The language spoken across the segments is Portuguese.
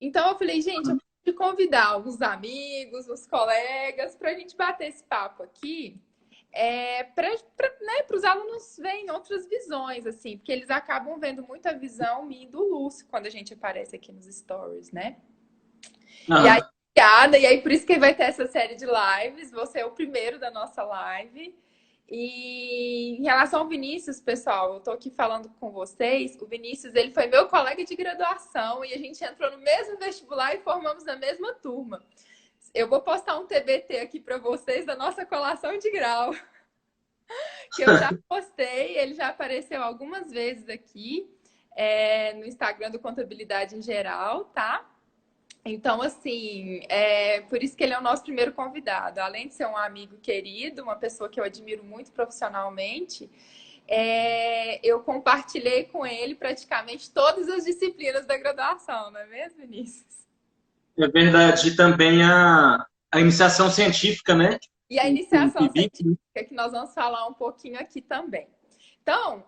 Então eu falei, gente, eu vou convidar os amigos, os colegas, para a gente bater esse papo aqui, para né, os alunos verem outras visões, assim, porque eles acabam vendo muito a visão minha e do Lúcio quando a gente aparece aqui nos stories, né? E aí, Aham. obrigada, e aí por isso que vai ter essa série de lives, você é o primeiro da nossa live. E em relação ao Vinícius, pessoal, eu tô aqui falando com vocês. O Vinícius, ele foi meu colega de graduação e a gente entrou no mesmo vestibular e formamos na mesma turma. Eu vou postar um TBT aqui para vocês da nossa colação de grau, que eu já postei, ele já apareceu algumas vezes aqui, no Instagram do Contabilidade em Geral, tá? Então, assim, por isso que ele é o nosso primeiro convidado. Além de ser um amigo querido, uma pessoa que eu admiro muito profissionalmente, eu compartilhei com ele praticamente todas as disciplinas da graduação, não é mesmo, Vinícius? É verdade. E também a iniciação científica, né? E a O iniciação PIBIC. científica, que nós vamos falar um pouquinho aqui também. Então,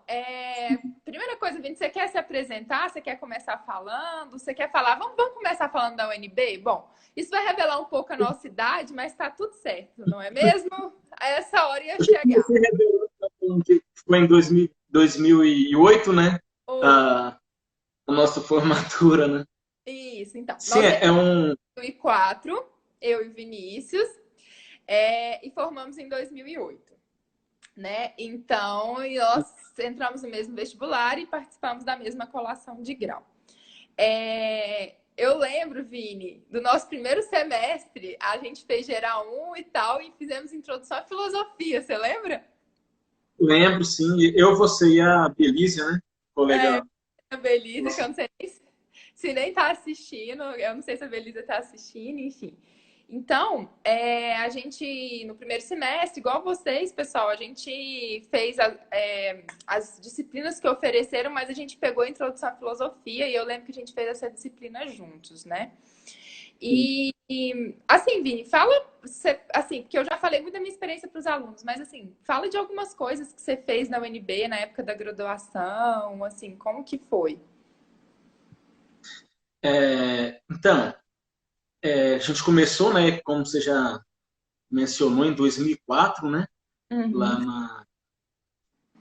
primeira coisa, Vini, você quer se apresentar? Você quer começar falando? Você quer falar? Vamos começar falando da UNB? Bom, isso vai revelar um pouco a nossa idade, mas está tudo certo, não é mesmo? A essa hora ia chegar. Você revelou que foi em 2008, né? Oh, A nossa formatura, né? isso, então. Sim, Nós é um. 2004, eu e Vinícius, e formamos em 2008, né? Então, e nós entramos no mesmo vestibular e participamos da mesma colação de grau. Eu lembro, Vini, do nosso primeiro semestre, a gente fez geral um e tal, e fizemos introdução à filosofia, você lembra? Lembro, sim. Eu, você e a Belízia, né? É, Colega a Belisa, que eu nossa. não sei se nem tá assistindo, eu não sei se a Belisa tá assistindo, enfim. Então, a gente, no primeiro semestre, igual vocês, pessoal, a gente fez as disciplinas que ofereceram, mas a gente pegou a introdução à filosofia e eu lembro que a gente fez essa disciplina juntos, né? E assim, Vini, fala, assim, porque eu já falei muito da minha experiência para os alunos, mas assim, fala de algumas coisas que você fez na UNB na época da graduação, assim, como que foi? Então, a gente começou, né? Como você já mencionou, em 2004, né? Lá Uhum, na.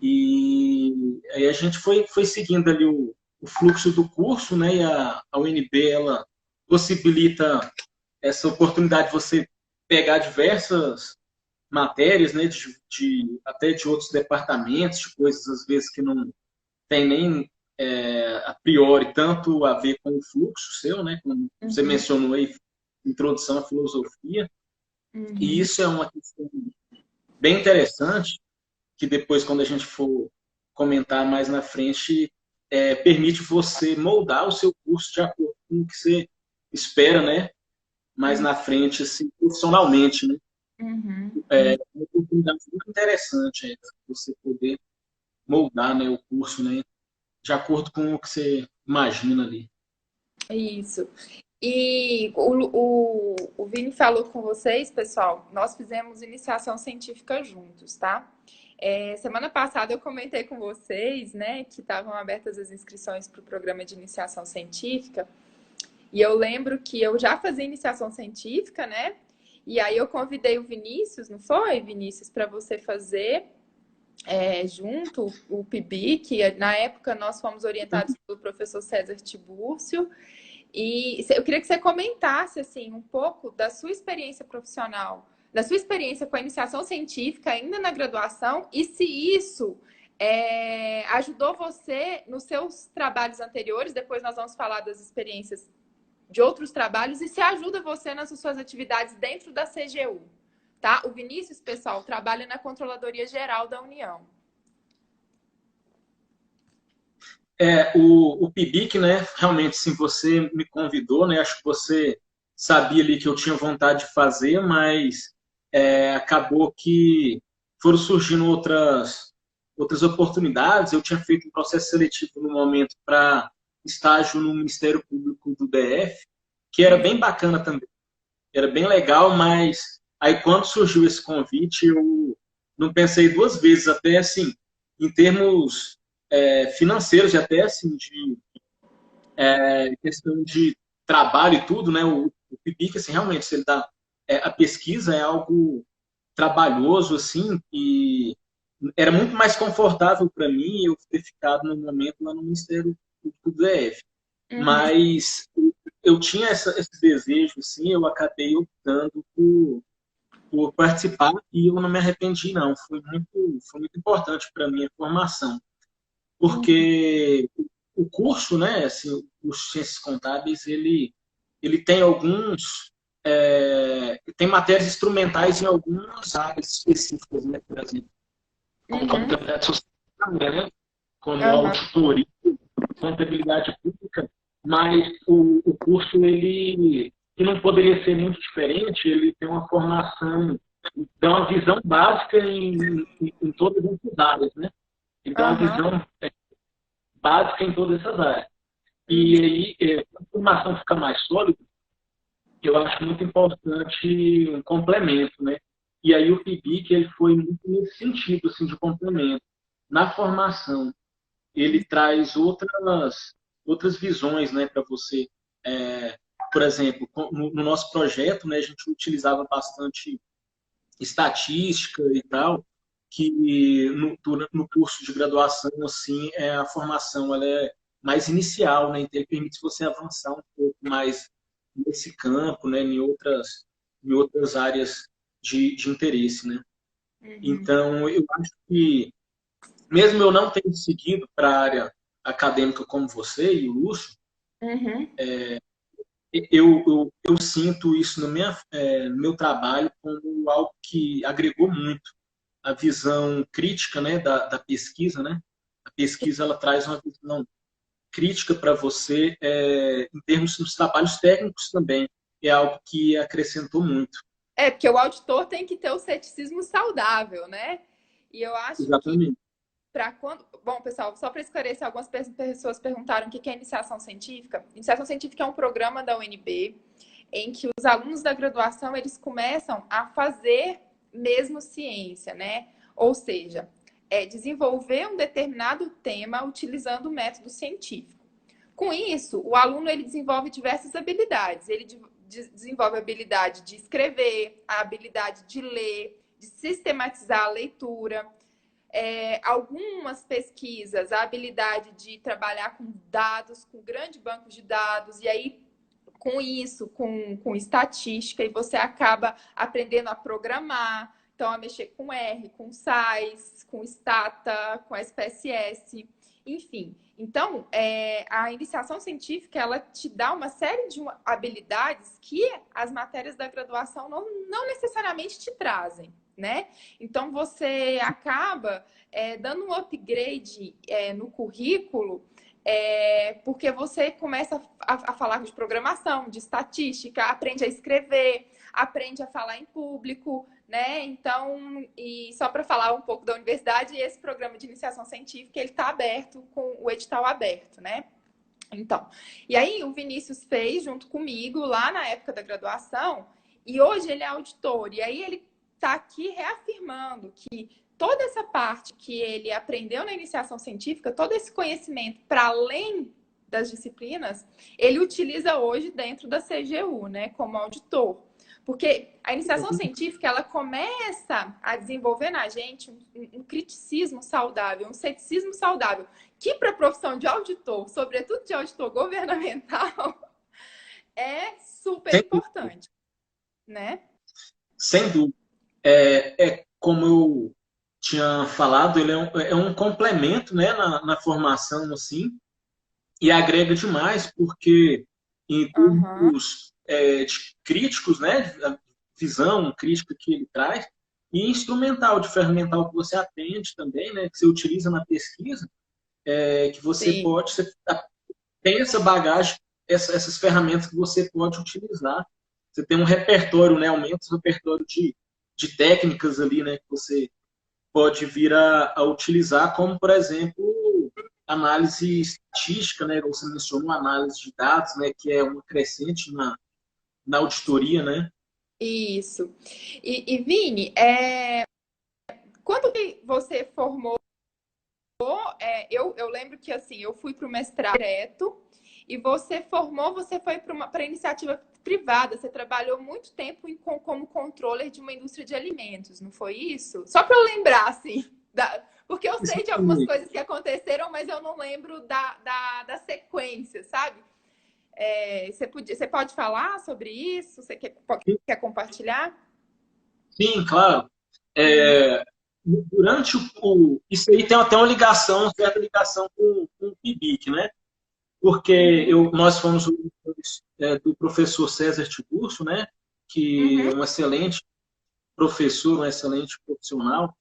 E aí a gente foi seguindo ali o fluxo do curso, né? E a UNB, ela possibilita essa oportunidade de você pegar diversas matérias, né? Até de outros departamentos, de coisas às vezes que não tem nem a priori tanto a ver com o fluxo seu, né? Como você uhum, mencionou aí, introdução à filosofia. E uhum. isso é uma questão bem interessante, que depois, quando a gente for comentar mais na frente, permite você moldar o seu curso de acordo com o que você espera, né? Mais Uhum, na frente, assim, profissionalmente, né? uhum, É uma oportunidade muito interessante você poder moldar, né, o curso, né, de acordo com o que você imagina ali. isso. E o Vini falou com vocês, pessoal, nós fizemos iniciação científica juntos, tá? Semana passada eu comentei com vocês, né, que estavam abertas as inscrições para o programa de iniciação científica. E eu lembro que eu já fazia iniciação científica, né? E aí eu convidei o Vinícius, não foi, Vinícius, para você fazer junto o PIBIC, que na época nós fomos orientados pelo professor César Tibúrcio. E eu queria que você comentasse assim um pouco da sua experiência profissional, da sua experiência com a iniciação científica ainda na graduação e se isso ajudou você nos seus trabalhos anteriores. Depois nós vamos falar das experiências de outros trabalhos e se ajuda você nas suas atividades dentro da CGU, tá? O Vinícius, pessoal, trabalha na Controladoria Geral da União. O PIBIC, né, realmente, sim, você me convidou, né, acho que você sabia ali que eu tinha vontade de fazer, mas acabou que foram surgindo outras oportunidades. Eu tinha feito um processo seletivo no momento para estágio no Ministério Público do DF, que era bem bacana também, era bem legal, mas aí quando surgiu esse convite, eu não pensei duas vezes, até assim, em termos financeiros e até assim, de questão de trabalho e tudo, né? O PIBIC, assim, realmente, se ele dá, a pesquisa é algo trabalhoso, assim, e era muito mais confortável para mim eu ter ficado no momento lá no Ministério Público do DF. Uhum. Mas eu tinha esse desejo, assim, eu acabei optando por participar e eu não me arrependi, não. Foi muito importante para mim a formação, Uhum. porque o curso, né, assim, o curso de Ciências Contábeis, ele tem alguns, tem matérias instrumentais em algumas áreas específicas, né, por exemplo, como Uhum. contabilidade social, né, como Aham. auditoria, contabilidade pública, mas o curso ele que não poderia ser muito diferente, ele tem uma formação, dá uma visão básica em todas essas áreas, né? Ele dá uma Aham. visão básica em todas essas áreas. E Uhum. aí, a formação fica mais sólida, eu acho muito importante um complemento, né? E aí o PIBIC ele foi muito nesse sentido, assim, de complemento. Na formação, ele traz outras visões, né, para você. É, por exemplo, no nosso projeto, né, a gente utilizava bastante estatística e tal, que no curso de graduação, assim, a formação ela é mais inicial, né, então ele permite você avançar um pouco mais nesse campo, né, em outras áreas de interesse, né. Uhum. Então, eu acho que mesmo eu não tendo seguido para a área acadêmica como você e o Lúcio, Uhum. eu sinto isso no meu trabalho como algo que agregou muito a visão crítica, né, da pesquisa, né? A pesquisa ela traz uma visão crítica para você em termos dos trabalhos técnicos também. É algo que acrescentou muito. É, porque o auditor tem que ter o ceticismo saudável, né? E eu acho que Exatamente. para quando. Bom, pessoal, só para esclarecer, algumas pessoas perguntaram o que é iniciação científica. Iniciação científica é um programa da UNB em que os alunos da graduação eles começam a fazer mesmo ciência, né? Ou seja, desenvolver um determinado tema utilizando o método científico. Com isso, o aluno ele desenvolve diversas habilidades. Ele desenvolve a habilidade de escrever, a habilidade de ler, de sistematizar a leitura. Algumas pesquisas, a habilidade de trabalhar com dados, com grande banco de dados, e aí com isso, com estatística, e você acaba aprendendo a programar, então a mexer com R, com SAIS, com Stata, com SPSS, enfim. Então, a iniciação científica, ela te dá uma série de habilidades que as matérias da graduação não necessariamente te trazem, né? Então, você acaba dando um upgrade no currículo porque você começa a falar de programação, de estatística, aprende a escrever, aprende a falar em público, né? Então, e só para falar um pouco da universidade, esse programa de iniciação científica ele está aberto com o edital aberto, né? Então, e aí o Vinícius fez junto comigo lá na época da graduação e hoje ele é auditor e aí ele está aqui reafirmando que toda essa parte que ele aprendeu na iniciação científica, todo esse conhecimento para além das disciplinas, ele utiliza hoje dentro da CGU, né, como auditor. Porque a iniciação científica, ela começa a desenvolver na gente um criticismo saudável, um ceticismo saudável, que para a profissão de auditor, sobretudo de auditor governamental, é super Sem dúvida. importante, né? Sem dúvida. Como eu tinha falado, ele é um complemento, né, na formação, assim, e agrega demais, porque em Aham. termos de críticos, né, a visão crítica que ele traz, e instrumental, de ferramental que você atende também, né, que você utiliza na pesquisa, que Sim. você tem essa bagagem, essas ferramentas que você pode utilizar. Você tem um repertório, né, aumenta o repertório de técnicas ali, né, que você pode vir a utilizar, como, por exemplo, análise estatística, né? Você mencionou análise de dados, né? Que é uma crescente na auditoria, né? Isso. E Vini, quando que você formou, eu lembro que assim, eu fui para o mestrado direto E você formou, você foi para iniciativa privada, você trabalhou muito tempo como controller de uma indústria de alimentos, não foi isso? Só para eu lembrar, assim, porque eu sei de algumas coisas que aconteceram, mas eu não lembro da sequência, sabe? Você pode falar sobre isso? Você quer compartilhar? Sim, claro. É, durante isso aí tem até uma ligação, uma certa ligação com o PIBIC, né? Porque nós fomos do professor César Tiburcio, né? Que é um excelente professor, um excelente profissional,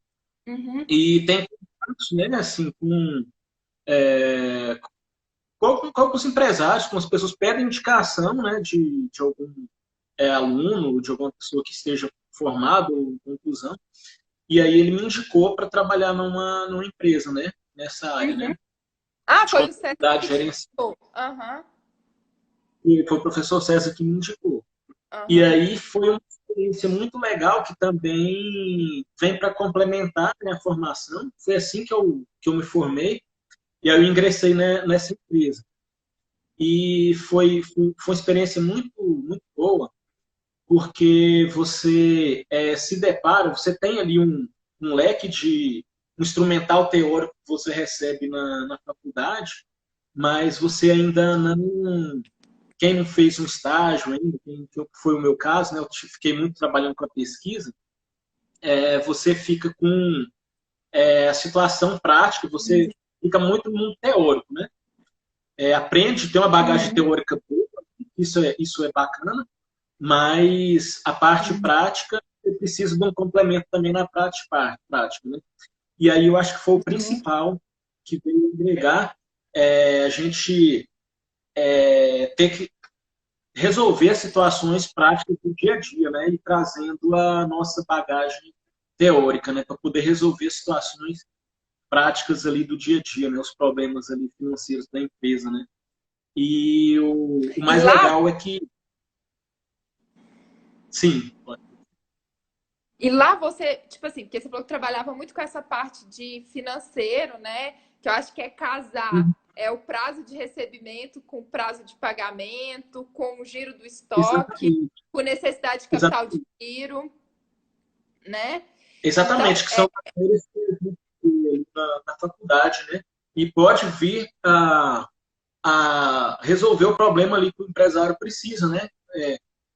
e tem contatos, né? Assim, com os empresários, com as pessoas pedem indicação, né? De algum aluno, de alguma pessoa que esteja formado ou em conclusão. E aí ele me indicou para trabalhar numa empresa, né? Nessa área, né? Ah, De foi o César contabilidade que gerencial. Aham. E foi o professor César que me indicou. E aí foi uma experiência muito legal que também vem para complementar a minha formação. Foi assim que eu me formei. E aí eu ingressei nessa empresa. E foi uma experiência muito, muito boa, porque você se depara, você tem ali um leque de um instrumental teórico que você recebe na faculdade, mas você ainda não. Quem não fez um estágio ainda, que foi o meu caso, né, eu fiquei muito trabalhando com a pesquisa, você fica com a situação prática, você fica muito no mundo teórico, né? Aprende, tem uma bagagem teórica boa, isso é bacana, mas a parte prática, você precisa de um complemento também na prática, né? E aí eu acho que foi o principal que veio agregar a gente ter que resolver as situações práticas do dia a dia, né? E trazendo a nossa bagagem teórica, né? Para poder resolver situações práticas ali do dia a dia, né? Os problemas ali financeiros da empresa, né? E o E mais lá, legal é que, sim, e lá você, tipo assim, porque você falou que trabalhava muito com essa parte de financeiro, né? Que eu acho que é casar o prazo de recebimento com o prazo de pagamento, com o giro do estoque, exatamente, com necessidade de capital de exatamente, giro, né? Então, exatamente, que são matérias que a gente vê na faculdade, né? E pode vir a resolver o problema ali que o empresário precisa, né?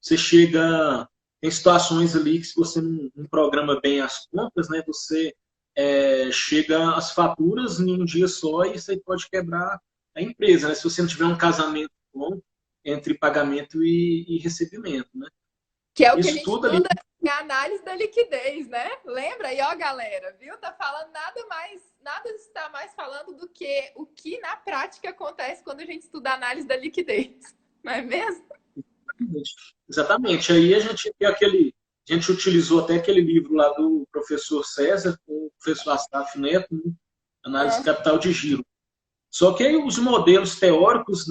Você chega em situações ali que se você não programa bem as contas, né? Você chega às faturas em um dia só e você pode quebrar a empresa, né? Se você não tiver um casamento bom entre pagamento e recebimento, né? que é o que a Isso gente tudo ali. estuda em análise da liquidez, né? Lembra aí, ó, galera, viu? Tá falando nada está mais falando do que o que na prática acontece quando a gente estuda a análise da liquidez, não é mesmo? Exatamente. Aí a gente tem a gente utilizou até aquele livro lá do professor César, com o professor Astaf Neto, né? Análise de capital de giro. Só que aí os modelos teóricos,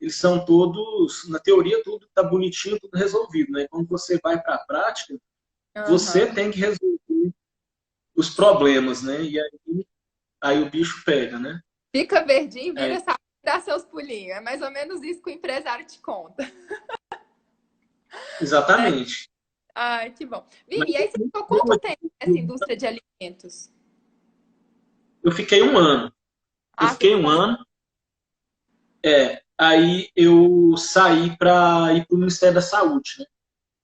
eles são todos, na teoria, tudo está bonitinho, tudo resolvido. Né? Quando você vai para a prática, você tem que resolver os problemas, né? E aí o bicho pega, né? Fica verdinho, É, vira essa dá seus pulinhos. É mais ou menos isso que o empresário te conta. Né? exatamente. Ai, que bom. Mas Vini, e aí você ficou quanto tempo nessa indústria de alimentos? eu fiquei um ano. Eu Ah, você fiquei um ficou um. ano. Aí eu saí para ir para o Ministério da Saúde. Né?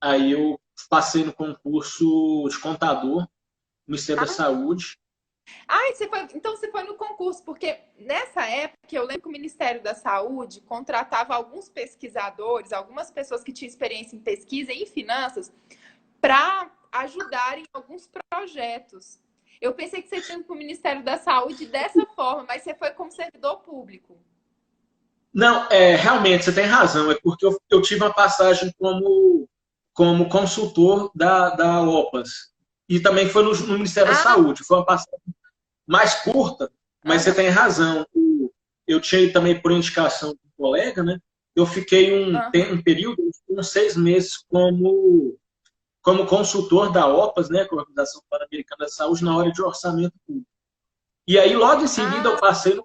Aí eu passei no concurso de contador, Ministério da Saúde. Ah, então você foi no concurso, porque nessa época eu lembro que o Ministério da Saúde contratava alguns pesquisadores, algumas pessoas que tinham experiência em pesquisa e em finanças, para ajudarem em alguns projetos. Eu pensei que você tinha ido para o Ministério da Saúde dessa forma, mas você foi como servidor público. Não, realmente, você tem razão. É porque eu tive uma passagem como consultor da OPAS. E também foi no Ministério da Ah, Saúde. Foi uma passagem mais curta, mas você aham, tem razão. Eu tinha ido também por indicação de um colega, né? Eu fiquei aham. um período, uns 6 meses, como consultor da OPAS, né? Que é a Organização Pan-Americana da Saúde, na hora de orçamento público. E aí, logo em seguida, eu Ah, passei no.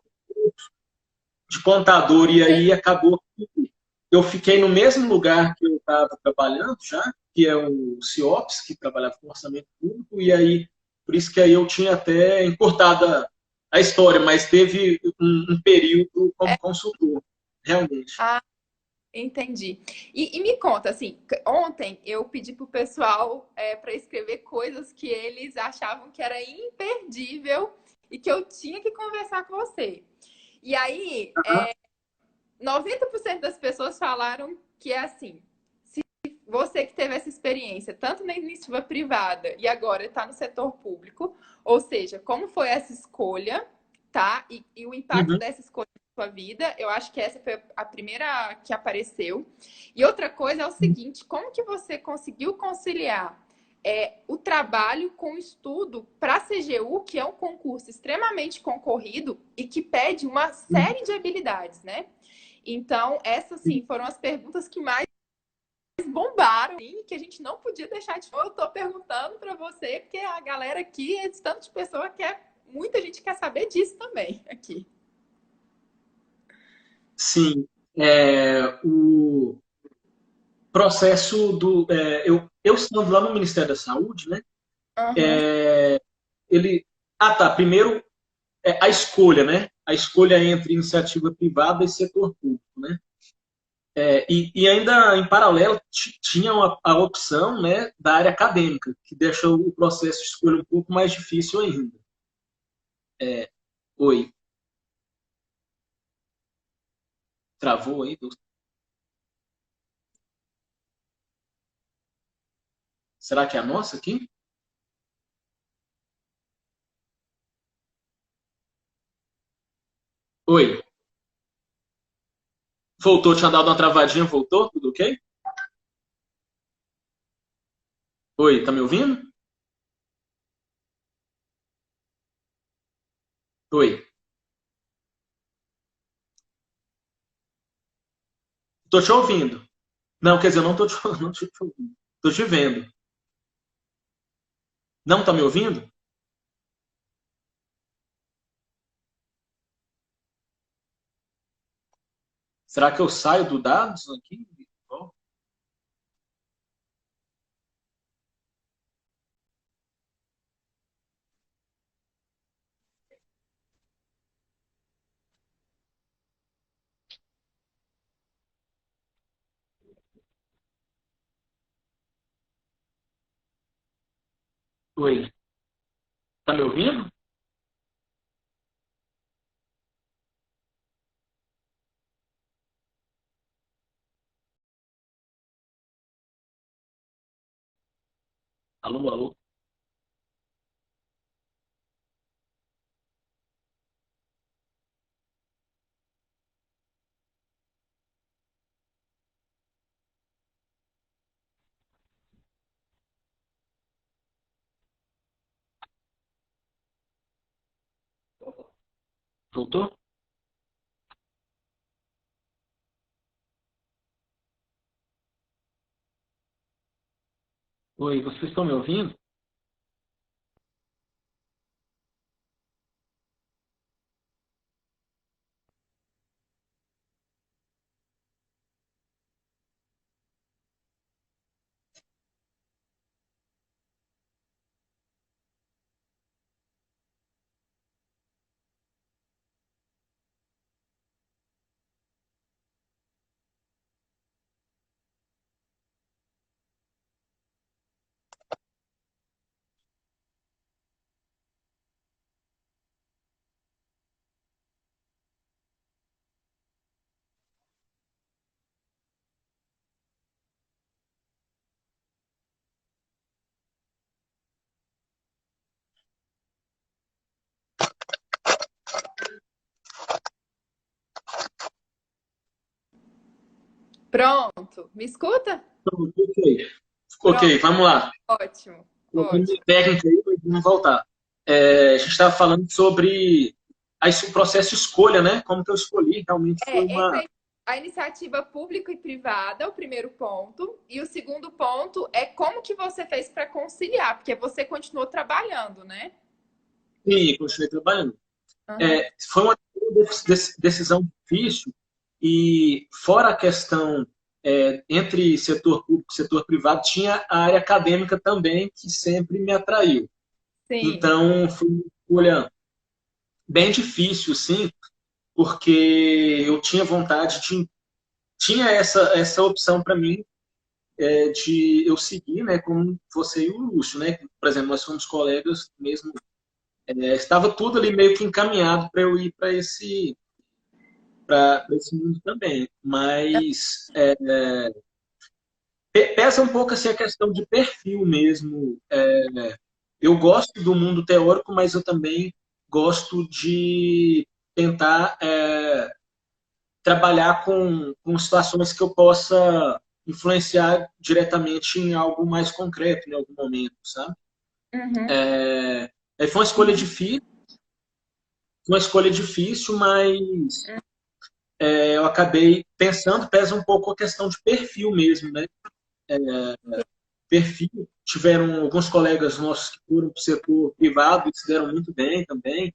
de contador, e aí acabou que eu fiquei no mesmo lugar que eu estava trabalhando já, que é o CIOPS, que trabalhava com orçamento público, e aí, por isso que aí eu tinha até encurtado a história, mas teve um período como consultor, realmente. Ah, entendi. E me conta, assim, ontem eu pedi pro pessoal para escrever coisas que eles achavam que era imperdível e que eu tinha que conversar com você. E aí, 90% das pessoas falaram que é assim, se você que teve essa experiência, tanto na iniciativa privada e agora está no setor público, ou seja, como foi essa escolha, tá? E o impacto Uhum. dessa escolha na sua vida, eu acho que essa foi a primeira que apareceu. E outra coisa é o seguinte, como que você conseguiu conciliar o trabalho com o estudo para a CGU, que é um concurso extremamente concorrido e que pede uma série de habilidades, né? Então, essas, sim, foram as perguntas que mais bombaram e que a gente não podia deixar de fora. Eu estou perguntando para você, porque a galera aqui é de tanto de pessoa que muita gente quer saber disso também aqui. Sim, o processo do. Eu estando lá no Ministério da Saúde, né? Uhum. Ele. Ah, tá. Primeiro, a escolha, né? A escolha entre iniciativa privada e setor público, né? E ainda em paralelo tinha a opção, né, da área acadêmica, que deixa o processo de escolha um pouco mais difícil ainda. Oi, travou aí? Será que é a nossa aqui? Oi, voltou, tinha dado uma travadinha, voltou? Tudo ok? Oi, tá me ouvindo? Oi, tô te ouvindo. Não, quer dizer, eu não tô te, não te ouvindo. Tô te vendo. Não tá me ouvindo? Será que eu saio do dados aqui? Oi, tá me ouvindo? Alô, alô? Voltou? Oi, vocês estão me ouvindo? Pronto. Me escuta? Ok. Ok, Pronto. vamos lá. Ótimo. Colocando Ótimo. técnica aí, mas vamos voltar. A gente estava falando sobre o processo de escolha, né? Como que eu escolhi, realmente foi uma. Entre a iniciativa pública e privada, o primeiro ponto. E o segundo ponto é como que você fez para conciliar, porque você continuou trabalhando, né? Sim, continuei trabalhando. Uhum. Foi uma decisão difícil e fora a questão entre setor público e setor privado, tinha a área acadêmica também, que sempre me atraiu. Sim. Então, foi uma escolha bem difícil, sim, porque eu tinha vontade de... Tinha essa opção para mim de eu seguir, né, como você e o Lúcio, né? Por exemplo, nós somos colegas mesmo. Estava tudo ali meio que encaminhado para eu ir para esse mundo também. Mas pesa um pouco assim, a questão de perfil mesmo. Eu gosto do mundo teórico, mas eu também gosto de tentar trabalhar com situações que eu possa influenciar diretamente em algo mais concreto em algum momento, sabe? Uhum. Aí foi uma escolha difícil, mas eu acabei pensando, pesa um pouco a questão de perfil mesmo, né? Perfil, tiveram alguns colegas nossos que foram para o setor privado e se deram muito bem também,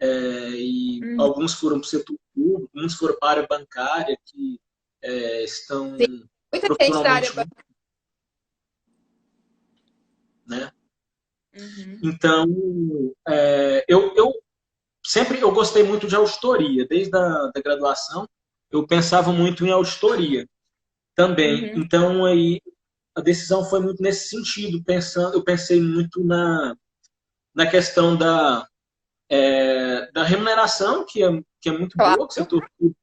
e Uhum. alguns foram para o setor público, muitos foram para a área bancária, que estão Sim. Muita gente da área. profissionalmente muito, né? Uhum. Então, eu sempre eu gostei muito de auditoria, desde da graduação, eu pensava muito em auditoria também. Uhum. Então, aí, a decisão foi muito nesse sentido, eu pensei muito na questão da remuneração, que é muito boa, que o Claro. setor público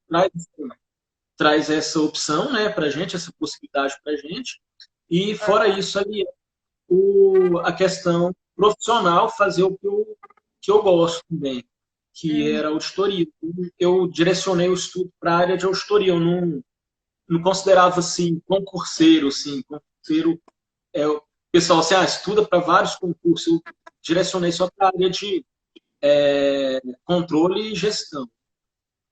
traz essa opção, né, para a gente, essa possibilidade para a gente. E fora Uhum. isso, ali, a questão profissional, fazer o que eu gosto também, que Uhum. era auditoria. Eu direcionei o estudo para a área de auditoria, eu não considerava assim concurseiro, assim, concurseiro o pessoal assim, estuda para vários concursos, eu direcionei só para a área de controle e gestão.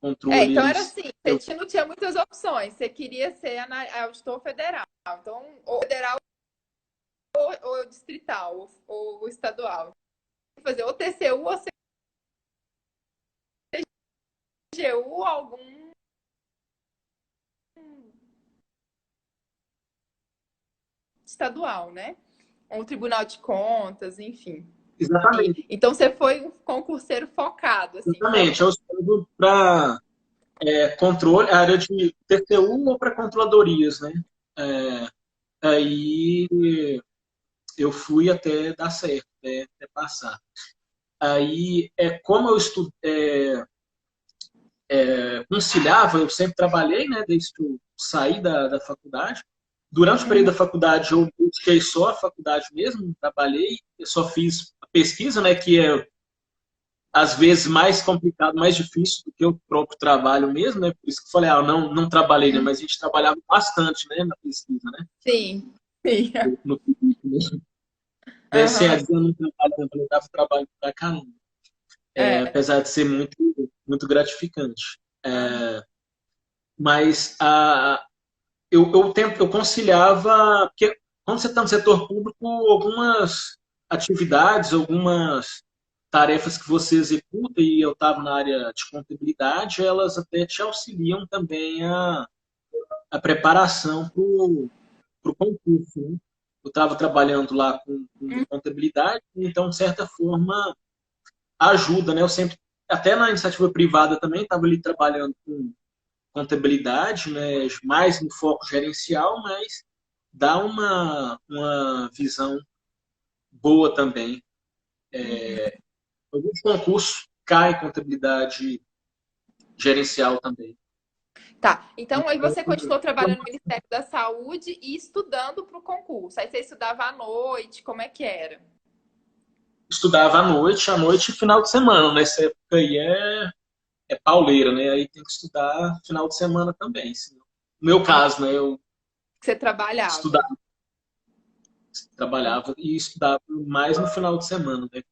Controle, Então era eles. assim, você não tinha muitas opções. Você queria ser auditor federal. Então, ou federal ou distrital, ou estadual. Fazer ou TCU ou CGU, algum estadual, né? Um tribunal de contas, enfim. Exatamente, Então você foi um concurseiro focado, assim, exatamente. Eu estudo para controle, a área de TCU ou para controladorias, né? É, aí eu fui até dar certo, até passar. Aí, como eu conciliava, eu sempre trabalhei, né, desde que eu saí da faculdade. Durante o período uhum. da faculdade, eu busquei só a faculdade mesmo, não trabalhei, eu só fiz a pesquisa, né, que é às vezes mais complicado, mais difícil do que o próprio trabalho mesmo, né? Por isso que eu falei, não trabalhei, né? Mas a gente trabalhava bastante, né, na pesquisa, né? Sim, sim. No currículo. Sem a Uhum. dizer, eu não trabalhava, eu dava trabalho pra caramba. É. Apesar de ser muito, muito gratificante. Uhum. Mas eu conciliava, porque quando você está no setor público, algumas atividades, algumas tarefas que você executa, e eu estava na área de contabilidade, elas até te auxiliam também a preparação para o concurso. Né? Eu estava trabalhando lá com contabilidade, então, de certa forma, ajuda. Né? Eu sempre, até na iniciativa privada também, estava ali trabalhando com contabilidade, né, mais no foco gerencial, mas dá uma visão boa também. Uhum. Alguns concursos caem contabilidade gerencial também. Tá. Então, aí Então, você continuou trabalhando no Ministério da Saúde e estudando para o concurso. Aí você estudava à noite, como é que era? estudava à noite e final de semana. Nessa época aí é pauleira, né? Aí tem que estudar final de semana também. No meu Ah, caso, né? Eu que você trabalhava. estudava, trabalhava e estudava mais no final de semana, né?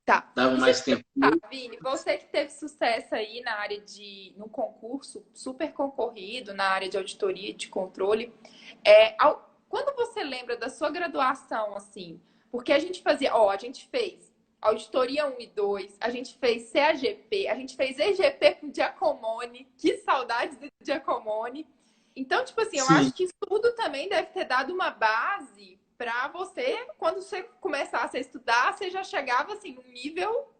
Tá. Dava Deixa eu mais te tempo. perguntar, Vini, você que teve sucesso aí na área no concurso super concorrido, na área de auditoria e de controle, quando você lembra da sua graduação, assim, porque a gente fez Auditoria 1 e 2, a gente fez CAGP, a gente fez EGP com Giacomone, que saudades do Giacomone. Então, tipo assim, eu Sim, acho que isso tudo também deve ter dado uma base para você, quando você começasse a estudar, você já chegava assim num nível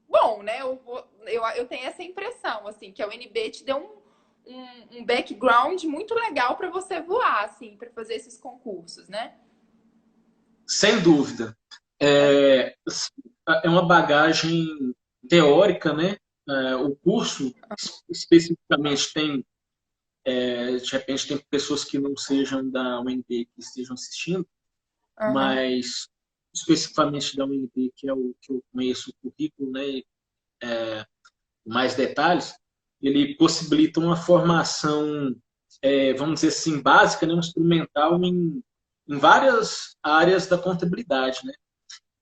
bom, né? Eu tenho essa impressão, assim, que a UNB te deu um background muito legal para você voar, assim, para fazer esses concursos, né? sem dúvida. É, é uma bagagem teórica, né? O curso especificamente tem, de repente, tem pessoas que não sejam da UNB que estejam assistindo, Uhum. mas especificamente da UNB, que é o que eu conheço o currículo, né? Mais detalhes, ele possibilita uma formação, vamos dizer assim, básica, né? Um instrumental em várias áreas da contabilidade, né?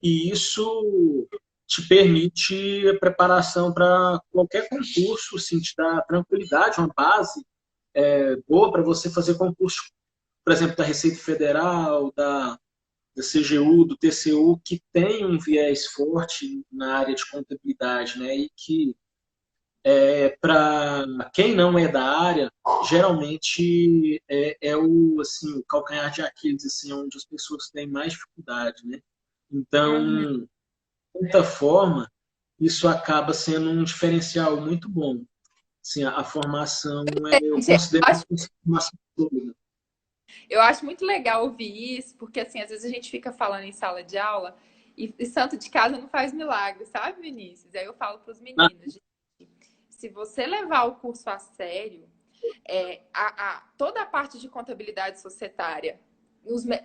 E isso te permite a preparação para qualquer concurso, assim, te dá tranquilidade, uma base boa para você fazer concurso, por exemplo, da Receita Federal, da CGU, do TCU, que tem um viés forte na área de contabilidade, né? E que, para quem não é da área, geralmente é o, assim, o calcanhar de Aquiles, assim, onde as pessoas têm mais dificuldade, né? Uhum. Então, de certa forma, isso acaba sendo um diferencial muito bom. Assim, a formação, eu Gente, considero uma formação sólida. eu acho muito legal ouvir isso, porque assim, às vezes a gente fica falando em sala de aula e santo de casa não faz milagre, sabe, Vinícius? Aí eu falo para os Ah, meninos, gente, se você levar o curso a sério, toda a parte de contabilidade societária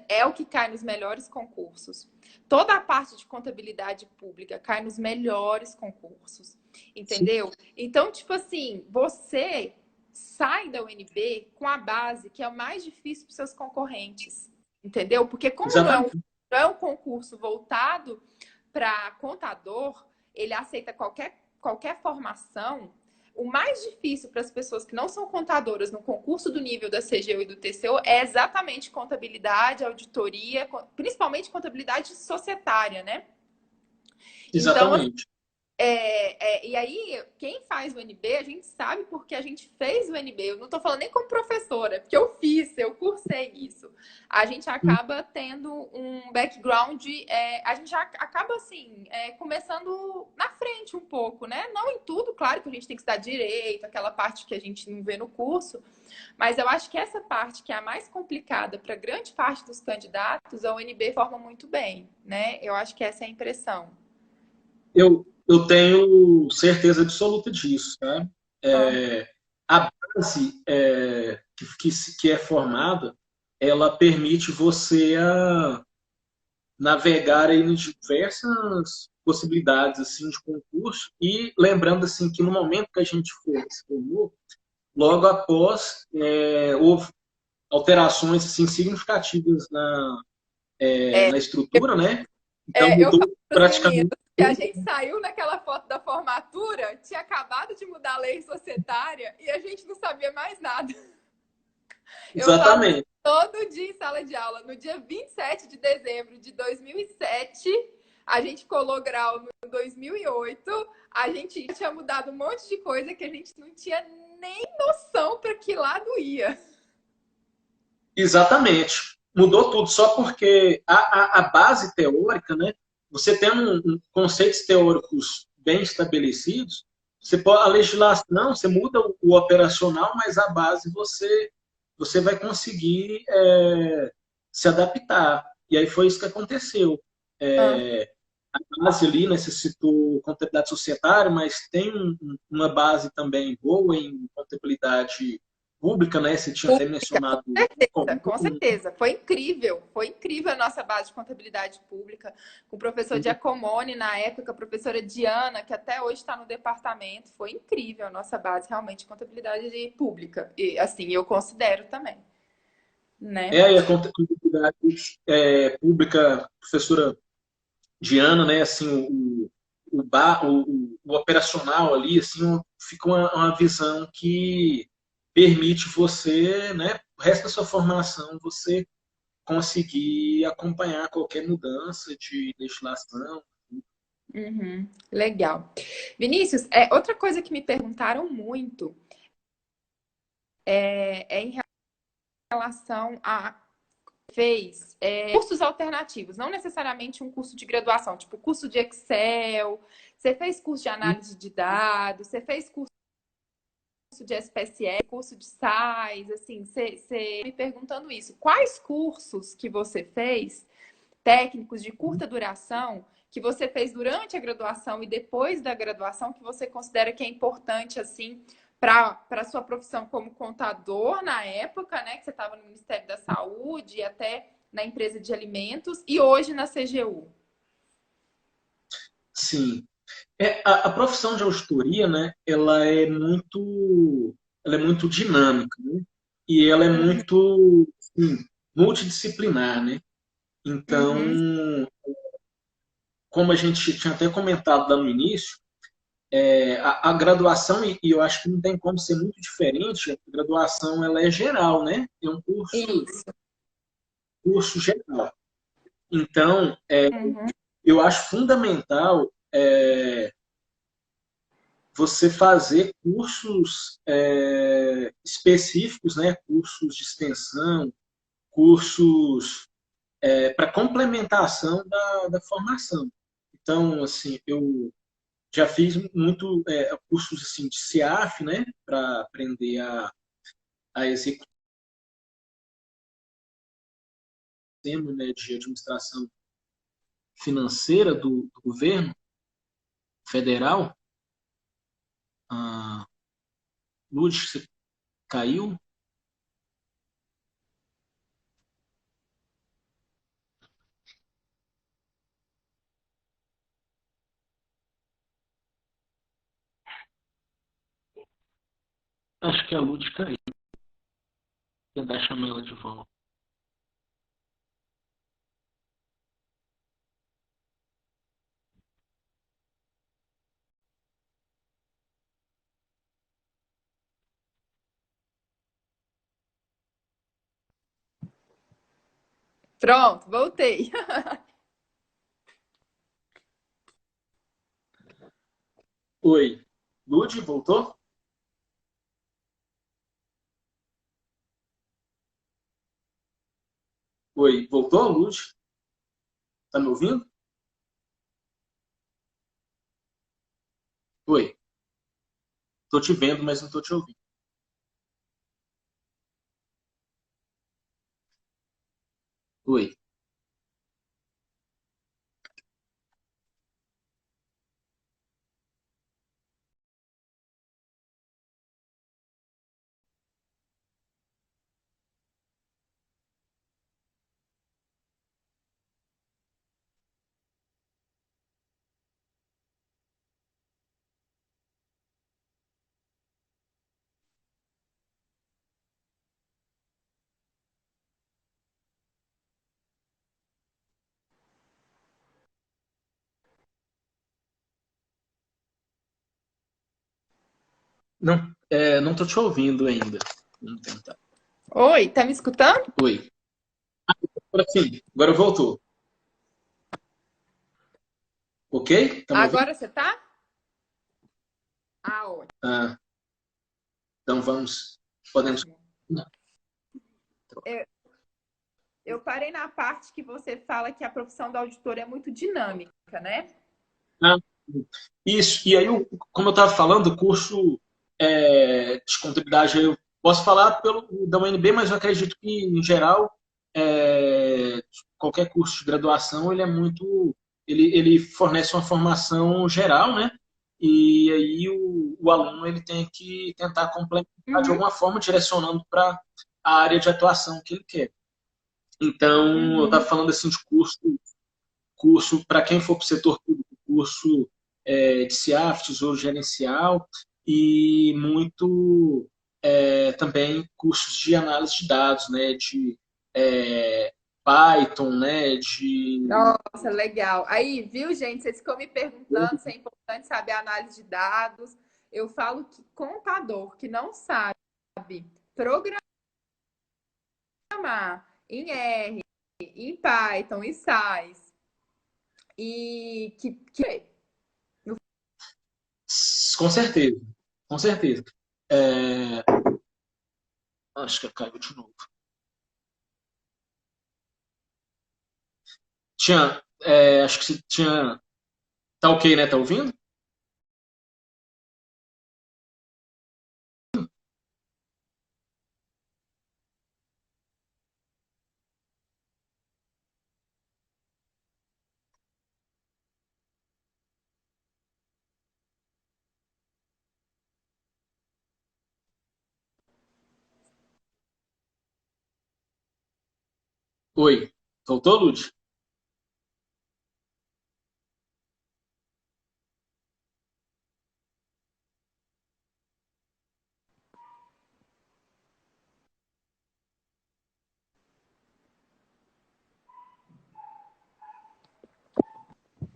é o que cai nos melhores concursos. Toda a parte de contabilidade pública cai nos melhores concursos, sim, entendeu? Então, tipo assim, você sai da UNB com a base que é o mais difícil para os seus concorrentes, entendeu? Porque como exatamente. não é um concurso voltado para contador, ele aceita qualquer formação. O mais difícil para as pessoas que não são contadoras no concurso do nível da CGU e do TCU é exatamente contabilidade, auditoria, principalmente contabilidade societária, né? Então, Exatamente. e aí, quem faz o NB, a gente sabe porque a gente fez o NB. Eu não estou falando nem como professora, porque eu fiz, eu cursei isso. A gente acaba tendo um background, a gente já acaba assim, começando na frente um pouco, né? Não em tudo, claro que a gente tem que estudar direito, aquela parte que a gente não vê no curso, mas eu acho que essa parte que é a mais complicada para grande parte dos candidatos, a UNB forma muito bem, né? Eu acho que essa é a impressão. Eu tenho certeza absoluta disso, tá? Ah, A base que é formada, ela permite você navegar aí em diversas possibilidades assim de concurso e lembrando assim que no momento que a gente se formou, logo após houve alterações assim significativas é, na estrutura, né? Então eu falo mudou para os meninos praticamente que a tudo. gente saiu naquela foto da formatura, tinha acabado de mudar a lei societária e a gente não sabia mais nada. Eu falo isso Exatamente. todo dia em sala de aula. No dia 27 de dezembro de 2007, a gente colou grau no 2008. A gente tinha mudado um monte de coisa que a gente não tinha nem noção para que lado ia. Exatamente. Mudou tudo só porque a base teórica, né? Você tem conceitos teóricos bem estabelecidos, você pode, a legislação, você muda o operacional, mas a base você vai conseguir se adaptar. E aí foi isso que aconteceu. Ah, A base ali necessitou contabilidade societária, mas tem uma base também boa em contabilidade pública, né? Você tinha até mencionado o com comum. certeza. Foi incrível a nossa base de contabilidade pública, com o professor Giacomone na época, a professora Diana, que até hoje está no departamento. Foi incrível a nossa base realmente de contabilidade pública. E assim, eu considero também, né? E a contabilidade pública, professora Diana, né? Assim, o operacional ali, assim, fica uma visão que permite você, né? O resto da sua formação, você conseguir acompanhar qualquer mudança de legislação. Uhum, legal. Vinícius, outra coisa que me perguntaram muito é em relação a cursos alternativos, não necessariamente um curso de graduação, tipo curso de Excel, você fez curso de análise de dados, você fez curso de SPSS, curso de SAIS, assim, você me perguntando isso. Quais cursos que você fez, técnicos de curta duração, que você fez durante a graduação e depois da graduação, que você considera que é importante, assim, para a sua profissão como contador na época, né, que você estava no Ministério da Saúde e até na empresa de alimentos, e hoje na CGU? Sim. A profissão de auditoria, né, ela é muito dinâmica, né? E ela é Uhum, muito, assim, multidisciplinar, né? Então, uhum, como a gente tinha até comentado lá no início, a graduação, e eu acho que não tem como ser muito diferente, a graduação ela é geral, né? É um isso. curso geral. Então, Uhum, eu acho fundamental você fazer cursos específicos, né? Cursos de extensão, cursos para complementação da formação. Então, assim, eu já fiz muito cursos assim, de CIAF, né? Para aprender a executar, né, de administração financeira do governo federal. Ah, Lud, você caiu? Acho que a Lud caiu. Vou tentar chamar ela de volta. pronto, voltei. Oi. Lud, voltou? Oi, voltou, Lud? Tá me ouvindo? Oi. Tô te vendo, mas não tô te ouvindo. Oi. Não, não tô te ouvindo ainda. Vamos tentar. Oi, tá me escutando? Oi. Agora sim, agora voltou. Ok? Tá me ouvindo? Agora você tá? Ah, ótimo. Ah, então vamos. Podemos. Não. Eu parei na parte que você fala que a profissão do auditor é muito dinâmica, né? Ah, isso. E aí, como eu estava falando, o curso de contabilidade, eu posso falar da UNB, mas eu acredito que, em geral, qualquer curso de graduação, ele é muito. Ele fornece uma formação geral, né? E aí o aluno ele tem que tentar complementar de Uhum, alguma forma, direcionando para a área de atuação que ele quer. Então, eu estava uhum. falando assim de curso para quem for para o setor público, curso de CIAF, Tesouro Gerencial, e muito também cursos de análise de dados, né, de Python, né, de... Nossa, legal. Aí, viu, gente? Vocês ficam me perguntando se é importante saber análise de dados. Eu falo que contador que não sabe programar em R, em Python e SAS, e que Com certeza, com certeza. É, acho que caiu de novo. Acho que você tinha. Tá ok, né? Tá ouvindo? Oi. Voltou, Lud?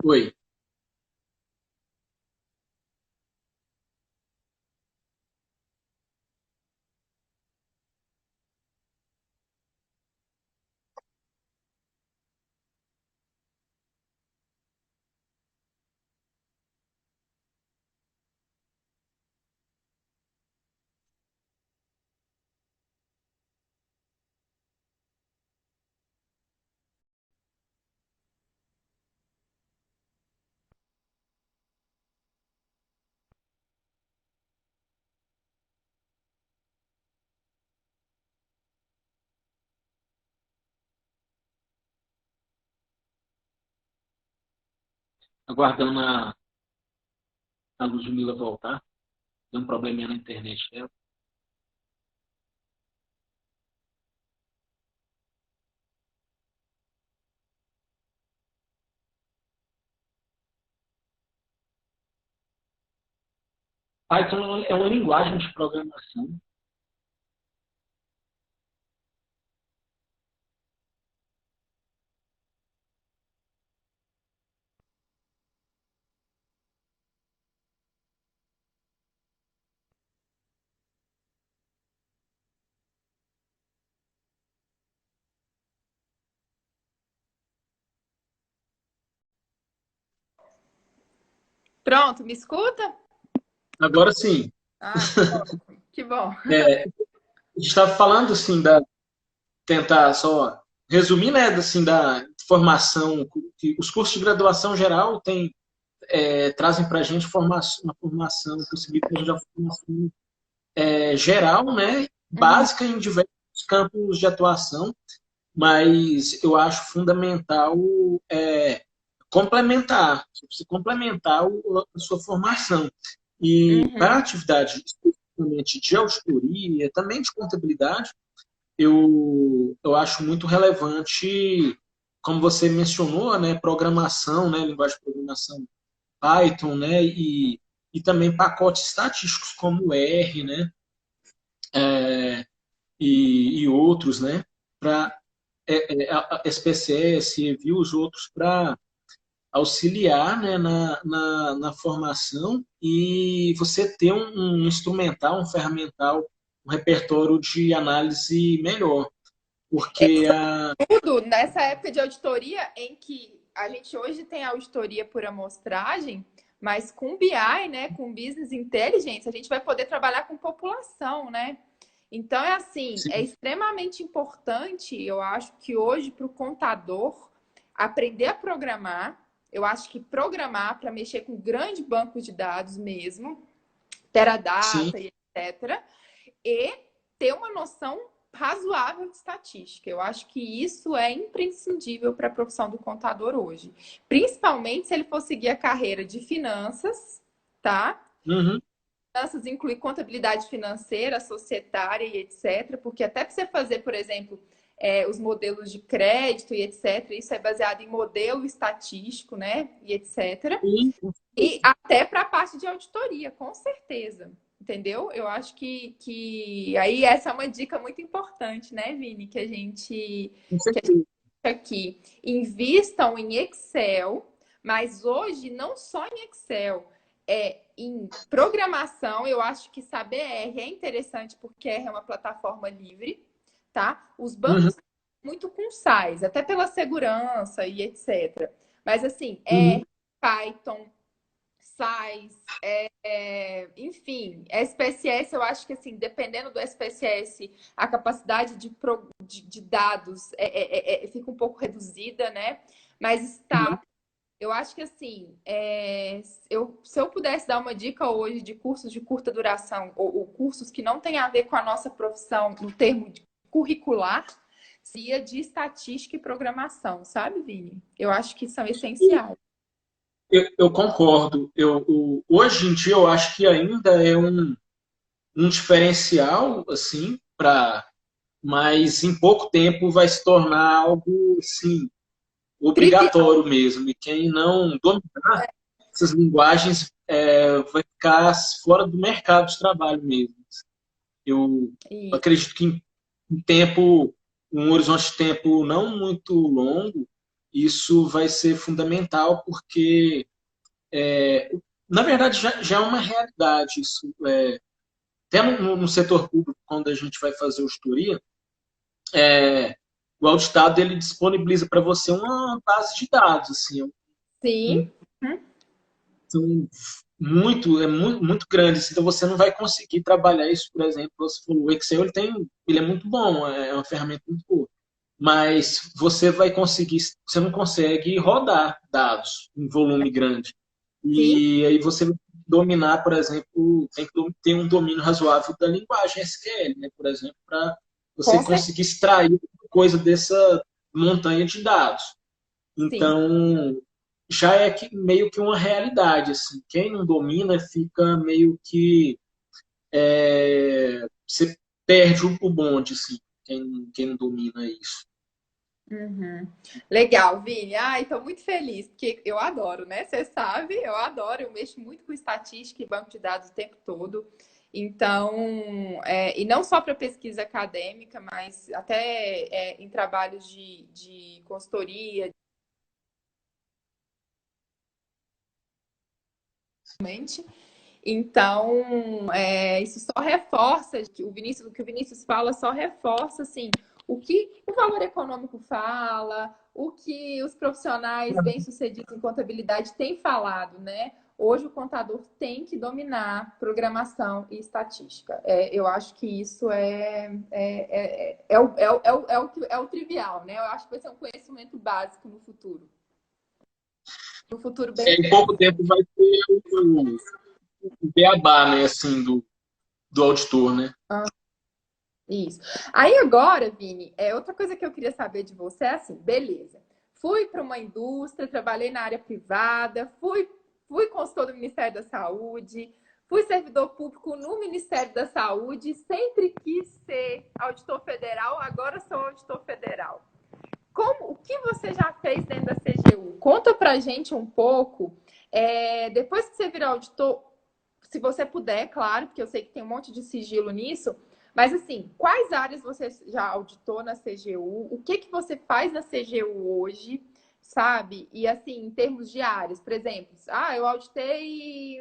Oi. Aguardando a Ludmilla voltar. Deu um probleminha na internet dela. Python é uma linguagem de programação. Pronto, me escuta? Agora sim, Ah, que ótimo. Que bom. a gente estava falando assim tentar só resumir, né, assim, da formação que os cursos de graduação geral trazem para a gente uma formação, possibilita a gente uma formação geral, né, Uhum. básica em diversos campos de atuação, mas eu acho fundamental é, complementar, você precisa complementar a sua formação. E para a Uhum. atividade especificamente de auditoria, também de contabilidade, eu acho muito relevante, como você mencionou, né, programação, né, linguagem de programação Python, né, e também pacotes estatísticos como R, né, e outros, né, para SPSS e os outros para auxiliar, né, na formação e você ter um instrumental, um ferramental, um repertório de análise melhor. Porque Tudo nessa época de auditoria em que a gente hoje tem auditoria por amostragem, mas com BI, né, com Business Intelligence, a gente vai poder trabalhar com população, né? Então é assim, é extremamente importante, eu acho que hoje para o contador aprender a programar, eu acho que programar para mexer com grande banco de dados mesmo, sim, Teradata e etc. E ter uma noção razoável de estatística. Eu acho que isso é imprescindível para a profissão do contador hoje. Principalmente se ele for seguir a carreira de finanças, tá? uhum, Finanças inclui contabilidade financeira, societária e etc. Porque até para você fazer, por exemplo, os modelos de crédito e etc., isso é baseado em modelo estatístico, né? E etc. sim, E até para a parte de auditoria, com certeza. Entendeu? Eu acho que aí essa é uma dica muito importante, né, Vini? com Que a gente certeza. aqui. Invistam em Excel, mas hoje não só em Excel, é em programação. Eu acho que saber R é interessante porque R é uma plataforma livre, tá? Os Uhum, bancos muito com SAIs, até pela segurança e etc. Mas assim, uhum, R, Python, SAIS, enfim, SPSS, eu acho que assim, dependendo do SPSS, a capacidade de dados fica um pouco reduzida, né? Mas está. Eu acho que assim, se eu pudesse dar uma dica hoje de cursos de curta duração, ou cursos que não têm a ver com a nossa profissão no termo curricular, seria de estatística e programação, sabe, Vini? Eu acho que são essenciais. Eu concordo. Hoje em dia eu acho que ainda é um diferencial, assim, mas em pouco tempo vai se tornar algo assim, Trivial. obrigatório mesmo. E quem não dominar essas linguagens vai ficar fora do mercado de trabalho mesmo. Eu E, acredito que em tempo, um horizonte de tempo não muito longo, isso vai ser fundamental, porque, na verdade, já é uma realidade. Isso, até no setor público, quando a gente vai fazer auditoria, o auditado ele disponibiliza para você uma base de dados. Assim, sim. são muito grandes, então você não vai conseguir trabalhar isso, por exemplo, você falou, o Excel ele é muito bom, é uma ferramenta muito boa, mas você não consegue rodar dados em volume grande. Sim, E aí você dominar, por exemplo, tem que ter um domínio razoável da linguagem SQL, né, por exemplo, para você com certeza. conseguir extrair coisa dessa montanha de dados. Sim. Então, já é meio que uma realidade. Assim. Quem não domina fica meio que. Você perde o bonde, assim, quem não domina isso. Uhum. Legal, Vini. Ai, estou muito feliz, porque eu adoro, né? Você sabe, eu adoro, eu mexo muito com estatística e banco de dados o tempo todo. Então, e não só para pesquisa acadêmica, mas até em trabalhos de consultoria, realmente. Então, isso só reforça que o que o Vinícius fala só reforça assim o que o valor econômico fala, o que os profissionais bem-sucedidos em contabilidade têm falado, né? Hoje o contador tem que dominar programação e estatística. Eu acho que isso é o trivial, né? Eu acho que vai ser um conhecimento básico no futuro. No futuro bem Em pouco tempo vai ter o beabá, né, assim, do auditor, né? Isso. Aí agora, Vini, outra coisa que eu queria saber de você é assim, beleza. Fui para uma indústria, trabalhei na área privada, fui consultor do Ministério da Saúde, fui servidor público no Ministério da Saúde, sempre quis ser auditor federal, agora sou auditor federal. O que você já fez dentro da CGU? Conta pra gente um pouco. Depois que você virar auditor, se você puder, claro, porque eu sei que tem um monte de sigilo nisso, mas assim, quais áreas você já auditou na CGU? O que que você faz na CGU hoje, sabe? E assim, em termos de áreas, por exemplo, eu auditei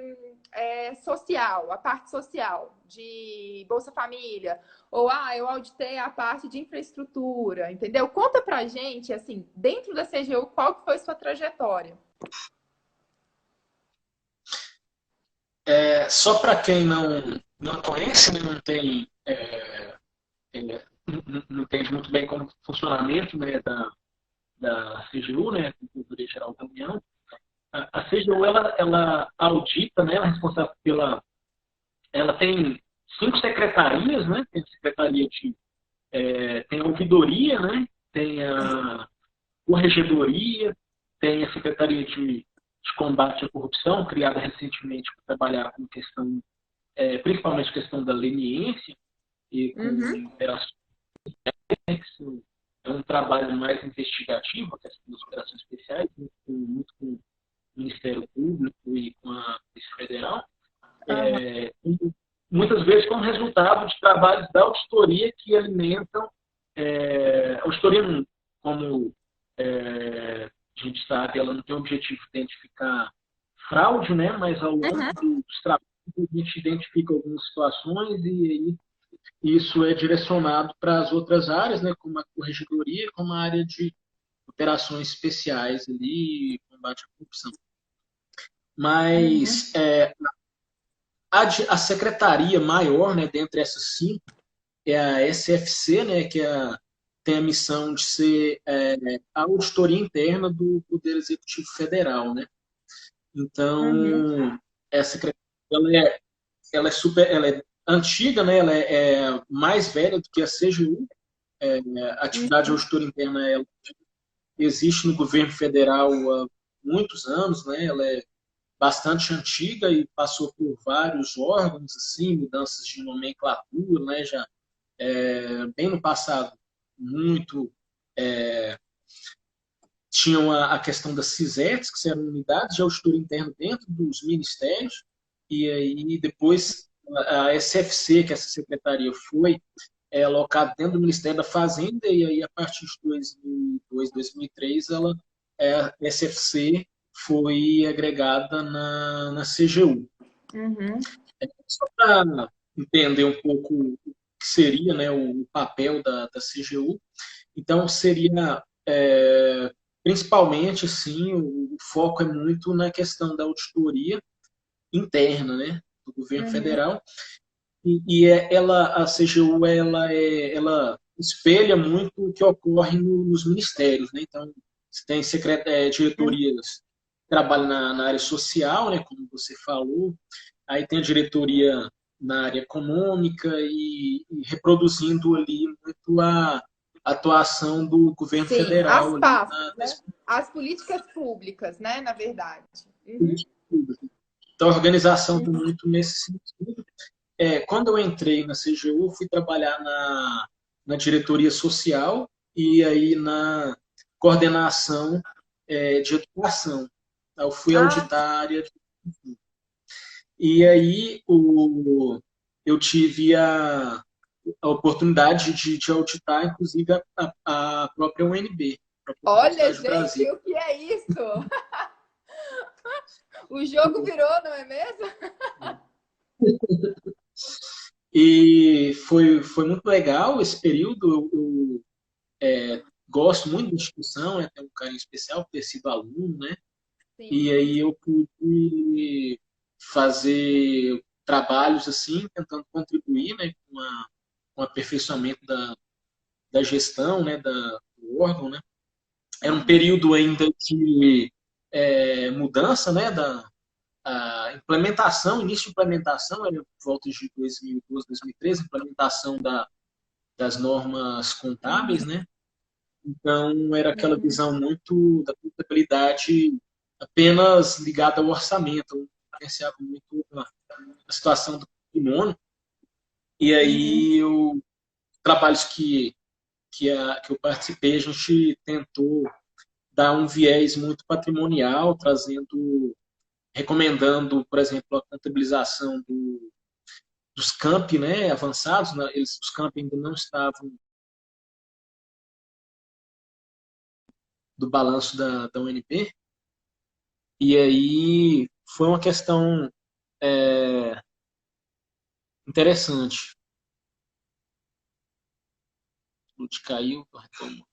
social, a parte social de Bolsa Família, ou eu auditei a parte de infraestrutura, entendeu? Conta pra gente, assim, dentro da CGU, qual que foi sua trajetória? Só para quem não conhece, né, não entende muito bem como o funcionamento, né, da CGU, né, Controladoria Geral da União. A CGU ela audita, né, ela é responsável ela tem 5 secretarias, né, tem a secretaria tem a ouvidoria, né, tem a corregedoria, tem a secretaria de combate à corrupção, criada recentemente para trabalhar com questão, principalmente questão da leniência e com Uhum. operações. É um trabalho mais investigativo, a questão das operações especiais, muito com o Ministério Público e com a Polícia Federal. Uhum. Muitas vezes como resultado de trabalhos da auditoria que alimentam a auditoria, como a gente sabe, ela não tem o objetivo de identificar fraude, né? Mas ao longo dos trabalhos a gente identifica algumas situações e aí isso é direcionado para as outras áreas, né? Como a corregedoria, como a área de operações especiais ali, combate à corrupção. Uhum, mas a secretaria maior, né, dentre essas cinco, é a SFC, né, tem a missão de ser a auditoria interna do Poder Executivo Federal, né? uhum, Então, essa secretaria, ela é antiga, né? Ela é mais velha do que a CGU. A atividade de uhum. auditora interna ela existe no governo federal há muitos anos, né? Ela é bastante antiga e passou por vários órgãos, assim, mudanças de nomenclatura, né? Já bem no passado, muito tinham a questão das CISETs, que eram unidades de auditoria interna dentro dos ministérios, e aí depois a SFC, que essa secretaria foi alocada dentro do Ministério da Fazenda, e aí a partir de 2002, 2003, a SFC foi agregada na CGU. Uhum. Só para entender um pouco o que seria, né, o papel da CGU, então seria principalmente assim, o foco é muito na questão da auditoria interna, né, do governo Uhum. federal, a CGU ela espelha muito o que ocorre nos ministérios, né? Então você tem Uhum. diretorias que trabalham na área social, né, como você falou, aí tem a diretoria na área econômica e reproduzindo ali muito a atuação do governo Sim, as federal ali pastas, na né? As políticas públicas, né? Na verdade. Uhum. política pública. Então, a organização está Uhum. muito nesse sentido. Quando eu entrei na CGU, fui trabalhar na diretoria social e aí na coordenação de educação. Eu fui Ah, auditar a área. E aí eu tive a oportunidade de auditar, inclusive, a própria UNB, a própria olha, Universidade do gente, Brasil. o que é isso? O jogo virou, não é mesmo? E foi muito legal esse período. Gosto muito da instituição, tenho um carinho especial por ter sido aluno, né? E Sim. aí eu pude fazer trabalhos assim, tentando contribuir, né, com o aperfeiçoamento da gestão, né, do órgão, né? Era um Uhum. período ainda de mudança, né, da a implementação, início de implementação, era por volta de 2012, 2013, implementação das normas contábeis, Uhum. né? Então, era aquela Uhum. visão muito da contabilidade apenas ligada ao orçamento. Eu pensava muito na situação do patrimônio. E Uhum. aí, trabalhos que eu participei, a gente tentou dar um viés muito patrimonial, recomendando, por exemplo, a contabilização dos campi, né, avançados. Né, os campi ainda não estavam do balanço da UNP. E aí foi uma questão é, interessante. O Lute caiu, retomou.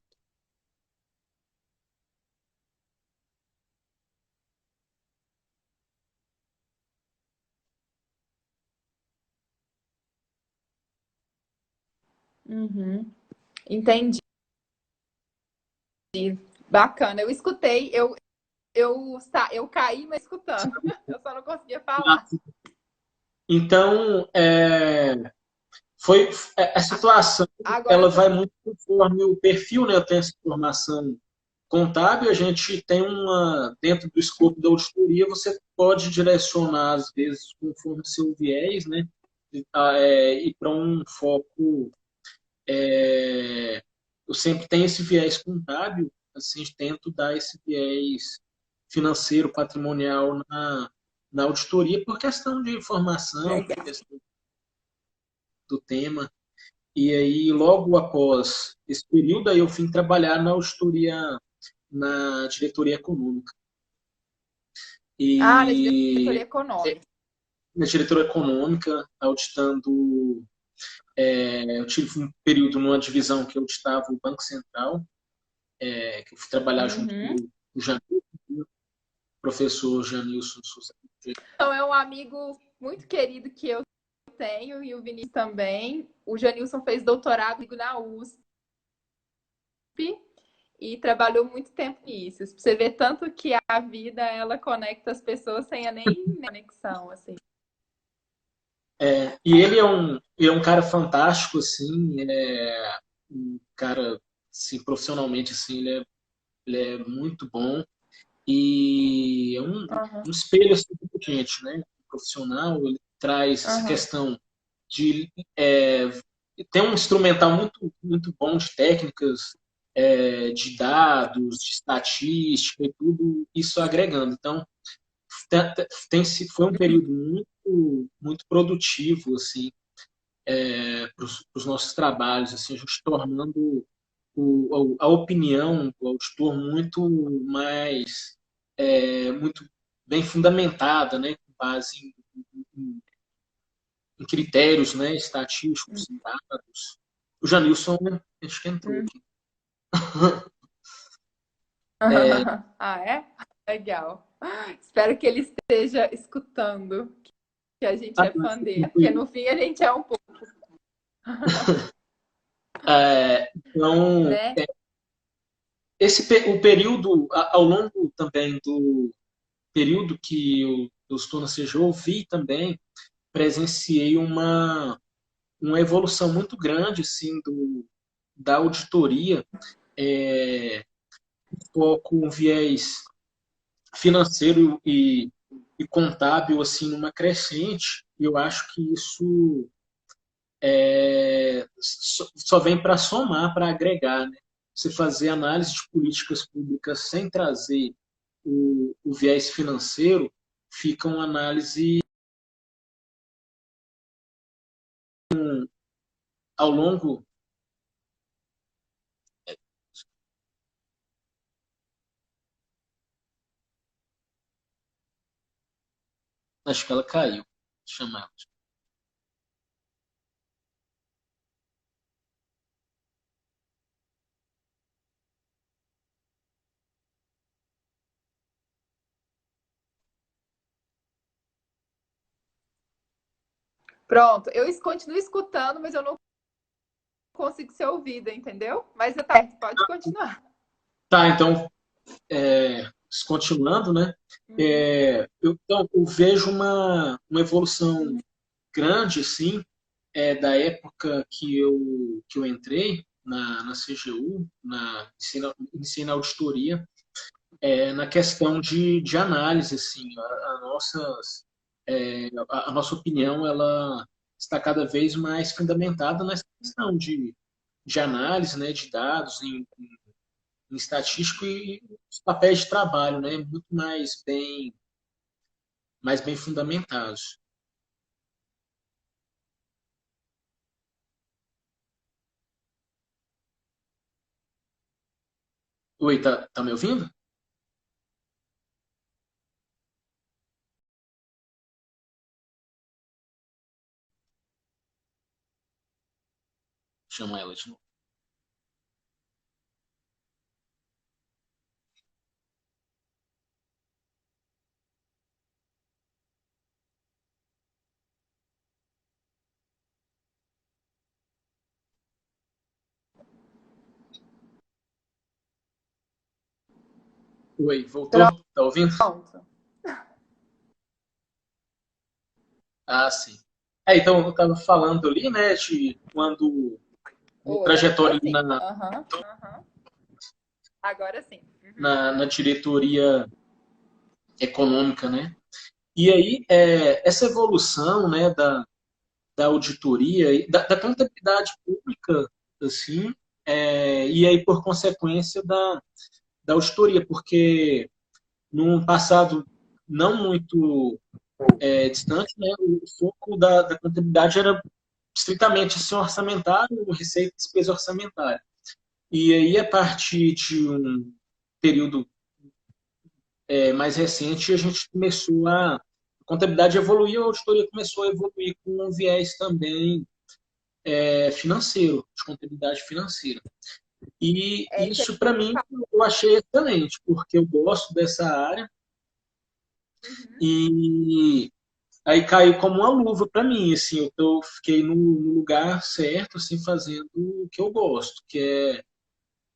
Uhum. Entendi. Bacana. Eu escutei, eu caí, mas escutando. Eu só não conseguia falar. Então, foi a situação, Agora ela você. vai muito conforme o perfil, né? Eu tenho essa formação contábil, a gente tem dentro do escopo da auditoria, você pode direcionar, às vezes, conforme o seu viés, né? Ir para um foco. Eu sempre tenho esse viés contábil, assim, tento dar esse viés financeiro, patrimonial na auditoria, por questão de informação, por Legal. questão do tema. E aí, logo após esse período, aí eu vim trabalhar na auditoria, na diretoria econômica. Ah, na diretoria E econômica. na diretoria econômica, auditando. Eu tive um período numa divisão que eu auditava o Banco Central, que eu fui trabalhar junto com Uhum. o Janir, professor Janilson Souza. Então, é um amigo muito querido que eu tenho, e o Vinícius também. O Janilson fez doutorado na USP e trabalhou muito tempo nisso. Você vê tanto que a vida, ela conecta as pessoas sem a nem conexão, assim. E ele é um cara fantástico, assim, um cara, assim, profissionalmente, assim, ele é muito bom e é um espelho, assim, pra gente, né? Profissional, ele traz essa questão de tem um instrumental muito, muito bom de técnicas, de dados, de estatística e tudo isso agregando. Então, foi um período muito, muito produtivo assim, para os nossos trabalhos, assim, a gente tornando a opinião do auditor muito mais muito bem fundamentada, né, com base em critérios, né, estatísticos, em dados. O Janilson, acho que entrou aqui. Ah, é? Legal. Espero que ele esteja escutando, que a gente é fã dele, porque no fim a gente é um pouco. Então, Né? o período, ao longo também do período que eu estou na CGU, eu vi também, presenciei uma evolução muito grande assim, da auditoria, com viés financeiro e contábil assim, numa crescente, e eu acho que isso só vem para somar, para agregar. Né? Você fazer análise de políticas públicas sem trazer o viés financeiro, fica uma análise ao longo. Acho que ela caiu. Chama ela. Pronto, eu continuo escutando, mas eu não consigo ser ouvida, entendeu? Mas tá, pode continuar. Tá, então, continuando, né? Eu vejo uma evolução grande, assim, da época que eu entrei na CGU, iniciei na auditoria, na questão de análise, assim, a nossa opinião, ela está cada vez mais fundamentada nessa questão de análise, né, de dados em estatístico e os papéis de trabalho, né, muito mais bem fundamentados. Oi, tá me ouvindo? Chama ela de novo. Oi, voltou? Tá ouvindo? Pronto. Ah, sim. Então, eu estava falando ali, né, de quando minha Oi, agora trajetória ali sim. na, Agora sim. na, na diretoria econômica, né? E aí, essa evolução, né, da auditoria, da contabilidade pública, assim, e aí, por consequência, da auditoria, porque num passado não muito distante, né, o foco da contabilidade era estritamente assim, orçamentário, receita e despesa orçamentária. E aí, a partir de um período mais recente, a gente começou a contabilidade evoluiu, a auditoria começou a evoluir com um viés também financeiro, de contabilidade financeira. E isso, para mim, eu achei excelente, porque eu gosto dessa área Uhum. E aí caiu como uma luva para mim, assim, eu fiquei no lugar certo, assim, fazendo o que eu gosto, que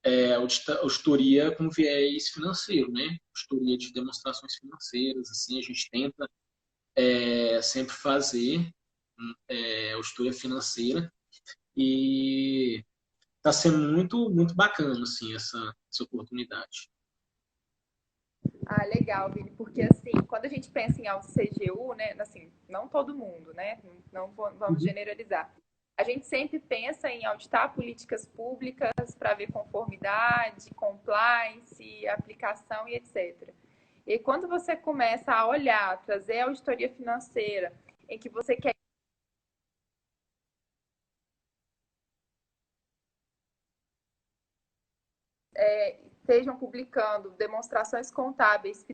é auditoria com viés financeiro, né? Auditoria de demonstrações financeiras, assim, a gente tenta sempre fazer auditoria financeira e está sendo muito, muito bacana, assim, essa oportunidade. Ah, legal, Vini, porque assim, quando a gente pensa em CGU, né, assim, não todo mundo, né, não vamos Uhum. generalizar. A gente sempre pensa em auditar políticas públicas para ver conformidade, compliance, aplicação e etc. E quando você começa a olhar, trazer a auditoria financeira, em que você quer estejam publicando demonstrações contábeis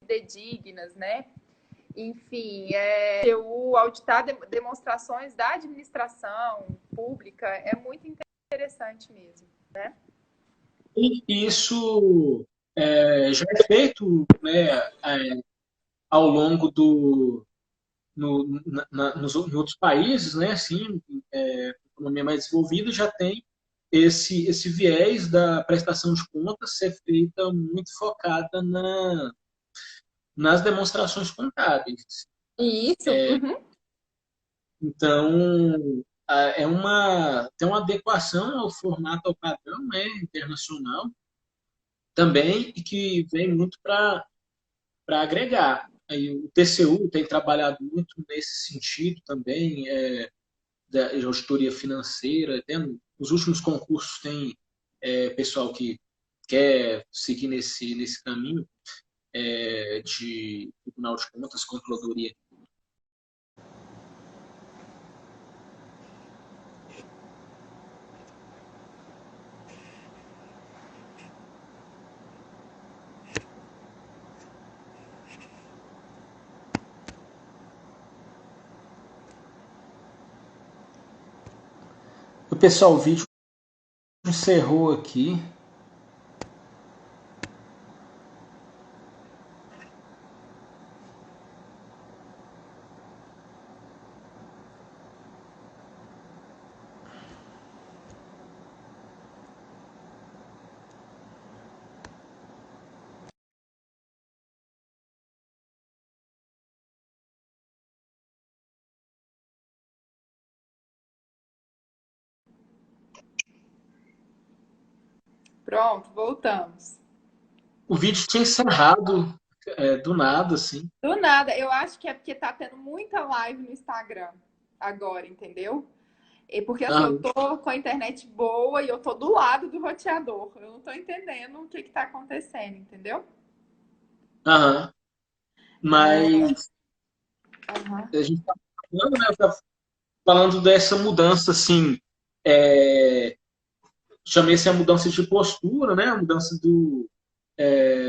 fidedignas, né? Enfim, o auditar demonstrações da administração pública é muito interessante mesmo, né? E isso já é feito, né, ao longo em outros países, né, assim, economia mais desenvolvida já tem esse viés da prestação de contas ser feita muito focada nas demonstrações contábeis. Isso. Uhum. Então, tem uma adequação ao formato, ao padrão, né, internacional também, e que vem muito para agregar. Aí, o TCU tem trabalhado muito nesse sentido também, da auditoria financeira. Até nos últimos concursos tem pessoal que quer seguir nesse caminho de Tribunal de Contas, Controladoria. O pessoal, o vídeo encerrou aqui. Pronto, voltamos. O vídeo tinha encerrado do nada, assim. Do nada, eu acho que é porque tá tendo muita live no Instagram agora, entendeu? E porque assim, eu Aham, tô com a internet boa e eu tô do lado do roteador. Eu não tô entendendo o que que tá acontecendo, entendeu? aham. É, Mas uhum. a gente tá falando, né, tá falando dessa mudança, assim, é, chamei essa mudança de postura, né, a mudança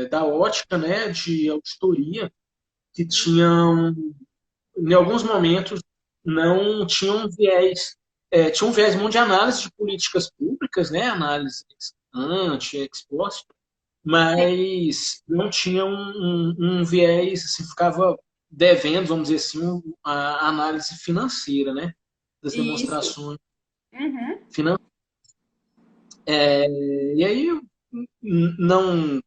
da ótica, né, de auditoria, que tinham, em alguns momentos, não tinham viés, tinha um viés muito de análise de políticas públicas, né, análise ante, ex post, mas não tinha um viés, assim, ficava devendo, vamos dizer assim, a análise financeira, né, das Isso. demonstrações Uhum. financeiras. E aí não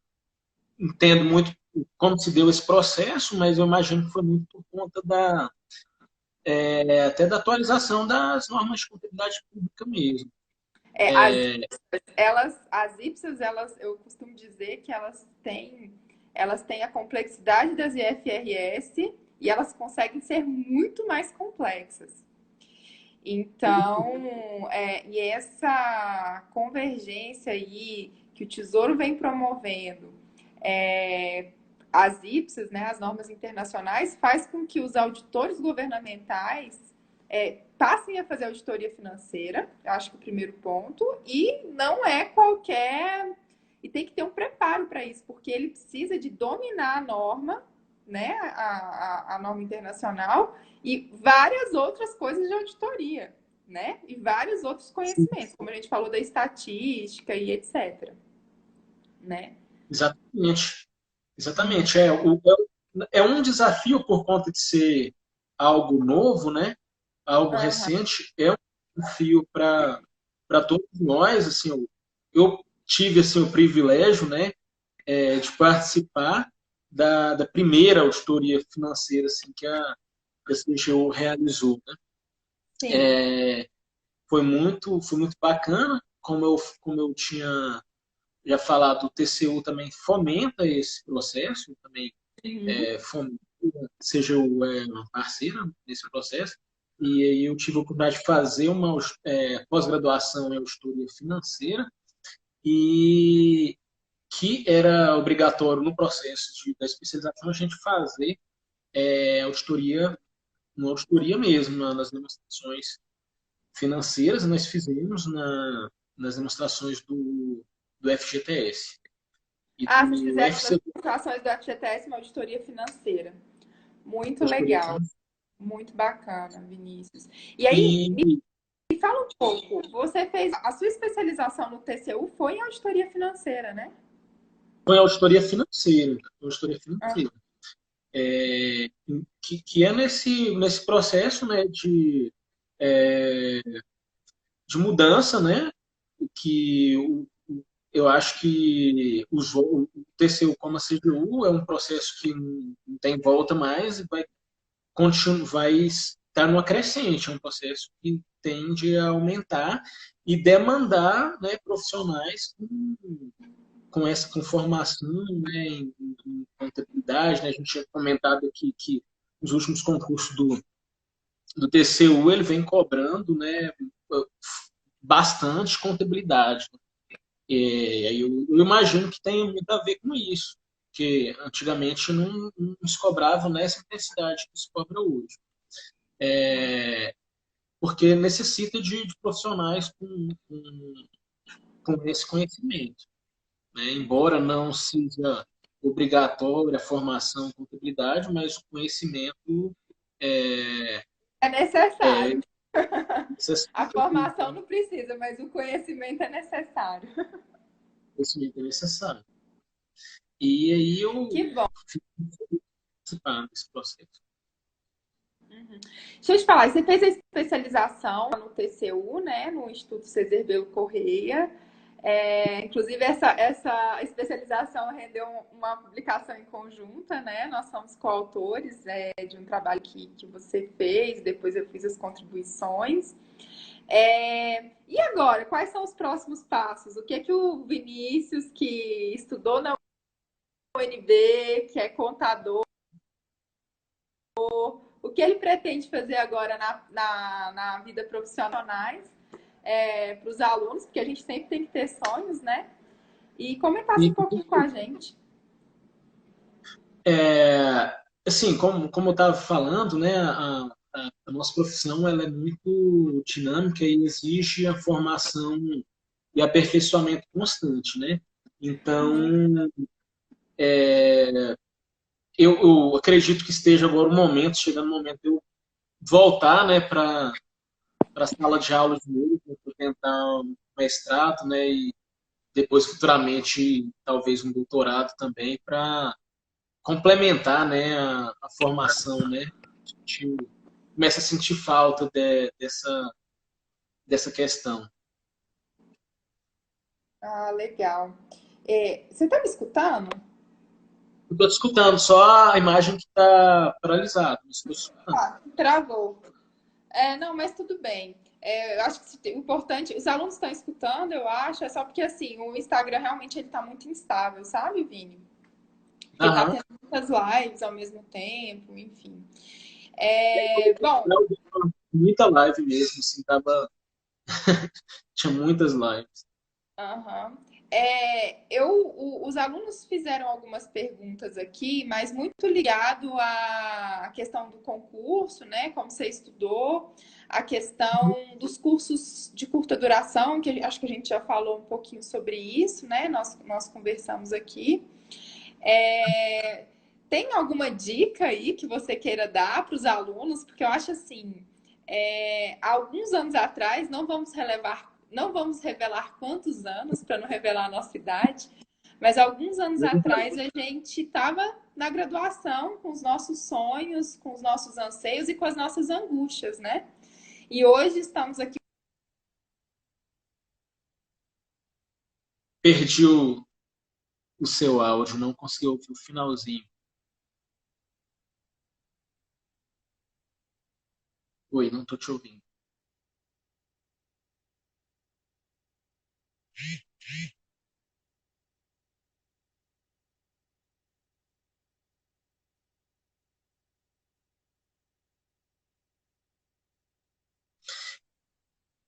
entendo muito como se deu esse processo, mas eu imagino que foi muito por conta até da atualização das normas de contabilidade pública mesmo. É, as IPSAS, eu costumo dizer que elas têm a complexidade das IFRS e elas conseguem ser muito mais complexas. Então, e essa convergência aí que o Tesouro vem promovendo, as IPSAS, né, as normas internacionais, faz com que os auditores governamentais passem a fazer auditoria financeira, eu acho que é o primeiro ponto, e não é qualquer. E tem que ter um preparo para isso, porque ele precisa de dominar a norma, né, a norma internacional, e várias outras coisas de auditoria, né? E vários outros conhecimentos, como a gente falou da estatística e etc. Né? Exatamente. Hum. Exatamente. é um desafio por conta de ser algo novo, né? Algo Aham. recente, é um desafio para todos nós. Assim, eu tive assim, o privilégio, né, de participar da primeira auditoria financeira assim, que a CGU realizou. Né? Sim. Foi muito bacana, como eu tinha já falado, o TCU também fomenta esse processo, também Uhum. fomenta, seja uma parceira nesse processo, e aí eu tive a oportunidade de fazer uma pós-graduação em auditoria financeira, e que era obrigatório no processo da especialização a gente fazer auditoria, uma auditoria mesmo, nas demonstrações financeiras, nós fizemos nas demonstrações do FGTS e Ah, vocês do fizeram as FC, demonstrações do FGTS, uma auditoria financeira. Muito auditoria legal, financeira. muito bacana, Vinícius. E aí, E me fala um pouco, você fez a sua especialização no TCU foi em auditoria financeira, né? foi auditoria financeira, auditoria Ah, financeira. Que é nesse processo, né, é, de mudança, né, que eu acho que o TCU como a CGU é um processo que não tem volta mais e vai estar numa crescente, é um processo que tende a aumentar e demandar, né, profissionais com formação, né, em contabilidade. Né? A gente tinha comentado aqui que os últimos concursos do TCU ele vem cobrando, né, bastante contabilidade. Eu imagino que tem muito a ver com isso, porque antigamente não se cobrava nessa intensidade que se cobra hoje. Porque necessita de profissionais com esse conhecimento. Né? Embora não seja obrigatória a formação em contabilidade, mas o conhecimento é, é é necessário. A necessário. formação não precisa, mas o conhecimento é necessário. Conhecimento é necessário. E aí eu Que bom. fico participando desse processo. Deixa eu te falar, você fez a especialização no TCU, né, no Instituto César Belo Correia. Inclusive, essa especialização rendeu uma publicação em conjunta, né? Nós somos coautores de um trabalho que você fez, depois eu fiz as contribuições. E agora, quais são os próximos passos? O que é que o Vinícius, que estudou na UNB, que é contador, o que ele pretende fazer agora na vida profissionais para os alunos, porque a gente sempre tem que ter sonhos, né? E comentasse E, um pouquinho com a gente. assim, como eu estava falando, né, a nossa profissão ela é muito dinâmica e exige a formação e aperfeiçoamento constante, né? Uhum. Então, eu acredito que esteja agora o momento, chegando o momento de eu voltar, né, para a sala de aula de novo, para tentar um mestrado, né, e depois futuramente talvez um doutorado também para complementar, né, a formação, né. A gente começa a sentir falta dessa questão. Ah, legal. Você está me escutando? Eu estou escutando só a imagem que está paralisada, mas estou escutando. Ah, travou. Não, mas tudo bem. Eu acho que o importante, os alunos estão escutando, eu acho, é só porque assim, o Instagram realmente ele tá muito instável, sabe, Vini? Porque tá Aham. tendo muitas lives ao mesmo tempo, enfim. Bom, Muita live mesmo, assim, tinha muitas lives. aham. Os alunos fizeram algumas perguntas aqui, mas muito ligado à questão do concurso, né? Como você estudou, a questão dos cursos de curta duração, acho que a gente já falou um pouquinho sobre isso, né? Nós conversamos aqui. É, Tem alguma dica aí que você queira dar para os alunos? Porque eu acho assim, há alguns anos atrás, não vamos revelar quantos anos para não revelar a nossa idade, mas alguns anos atrás a gente estava na graduação, com os nossos sonhos, com os nossos anseios e com as nossas angústias, né? E hoje estamos aqui. Perdi o seu áudio, não consegui ouvir o finalzinho. Oi, não estou te ouvindo.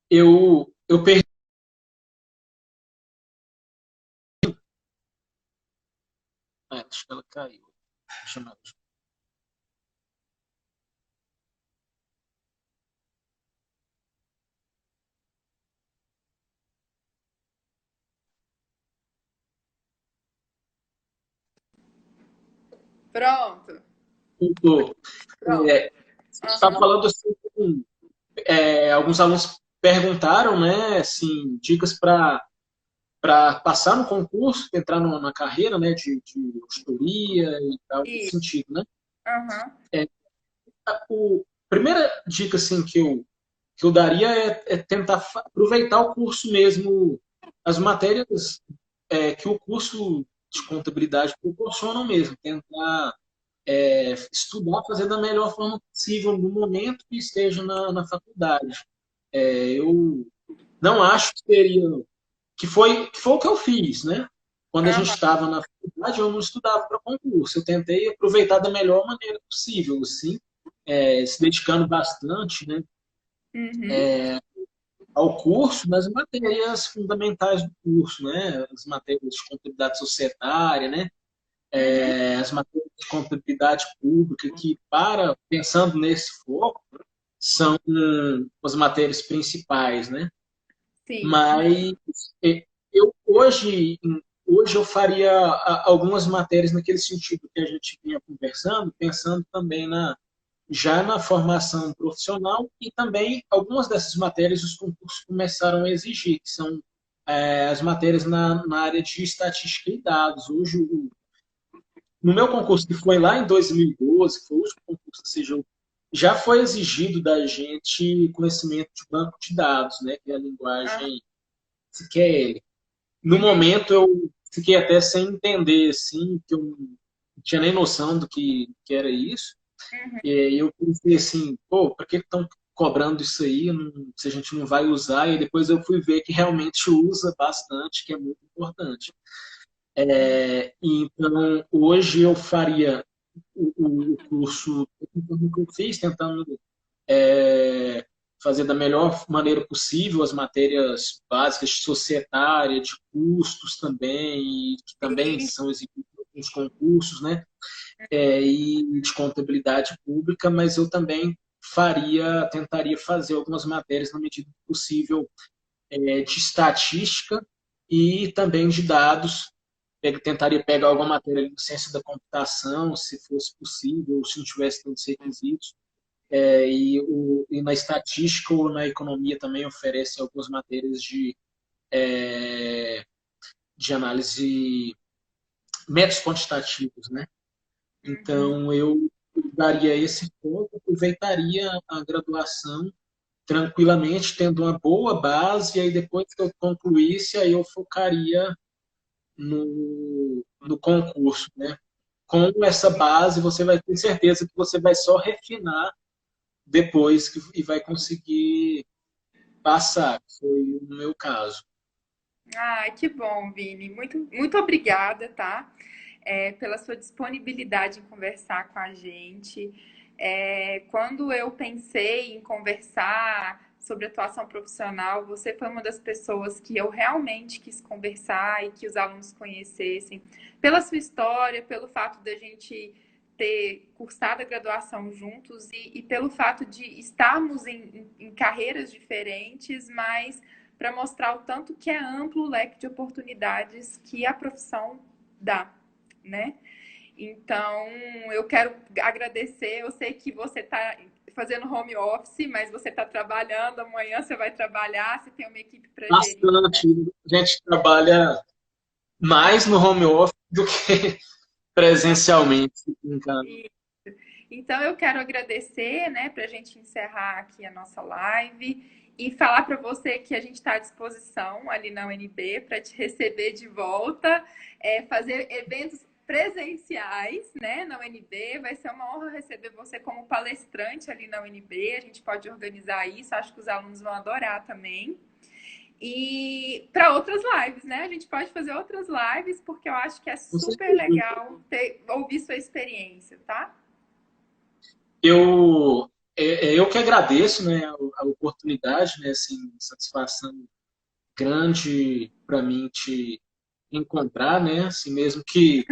Eu perdi. Ah, acho que ela caiu. Deixa eu... Pronto. Voltou. Pronto. Você estava Uhum. falando assim, alguns alunos perguntaram, né, assim, dicas para passar no concurso, entrar na carreira, né, de auditoria e tal, nesse E, sentido, né? uhum. A primeira dica, assim, que eu daria é tentar aproveitar o curso mesmo, as matérias que o curso de contabilidade proporcionam mesmo, tentar estudar, fazer da melhor forma possível no momento que esteja na faculdade. Eu não acho que seria que foi o que eu fiz, né? Quando a gente Uhum. estava na faculdade, eu não estudava para concurso. Eu tentei aproveitar da melhor maneira possível, assim, se dedicando bastante, né, Uhum. ao curso, nas matérias fundamentais do curso, né? As matérias de contabilidade societária, né? Uhum. As matérias de contabilidade pública, que, pensando nesse foco, são as matérias principais, né? Sim. Mas eu hoje eu faria algumas matérias naquele sentido que a gente vinha conversando, pensando também já na formação profissional e também algumas dessas matérias os concursos começaram a exigir, que são as matérias na área de estatística e dados. Hoje, no meu concurso, que foi lá em 2012, que foi o último concurso da CGU, já foi exigido da gente conhecimento de banco de dados, né, que é a Uhum. linguagem SQL. No Uhum. momento, eu fiquei até sem entender, assim, que eu não tinha nem noção do que era isso. E aí eu pensei assim, pô, para que estão cobrando isso aí, se a gente não vai usar? E depois eu fui ver que realmente usa bastante, que é muito importante. Então, hoje eu faria o curso que eu fiz, tentando fazer da melhor maneira possível as matérias básicas de societária, de custos também, e que também Sim. são exigidos nos concursos, né? E de contabilidade pública, mas eu também tentaria fazer algumas matérias na medida do possível de estatística e também de dados. Tentaria pegar alguma matéria de ciência da computação, se fosse possível, se não tivesse tantos requisitos. E na estatística ou na economia também oferece algumas matérias de análise, métodos quantitativos, né? Uhum. Então, eu daria esse foco, aproveitaria a graduação tranquilamente, tendo uma boa base, e aí depois que eu concluísse, aí eu focaria no concurso, né? Com essa base, você vai ter certeza que você vai só refinar depois e vai conseguir passar, que foi o meu caso. Ai, que bom, Vini. Muito, muito obrigada, tá? Pela sua disponibilidade em conversar com a gente. Quando eu pensei em conversar sobre atuação profissional, você foi uma das pessoas que eu realmente quis conversar e que os alunos conhecessem. Pela sua história, pelo fato da gente ter cursado a graduação juntos e pelo fato de estarmos em carreiras diferentes, mas para mostrar o tanto que é amplo o leque de oportunidades que a profissão dá, né? Então, eu quero agradecer. Eu sei que você está fazendo home office, mas você está trabalhando. Amanhã você vai trabalhar. Você tem uma equipe para gerir. Bastante. A gente trabalha mais no home office do que presencialmente. Brincando. Então, eu quero agradecer, né, para a gente encerrar aqui a nossa live e falar para você que a gente está à disposição ali na UNB para te receber de volta, fazer eventos presenciais, né, na UNB. Vai ser uma honra receber você como palestrante ali na UNB. A gente pode organizar isso, acho que os alunos vão adorar também. E para outras lives, né? A gente pode fazer outras lives, porque eu acho que é Com super certeza. legal ouvir sua experiência, tá? Eu que agradeço, né, a oportunidade, né, assim, satisfação grande para mim te encontrar, né, assim, mesmo que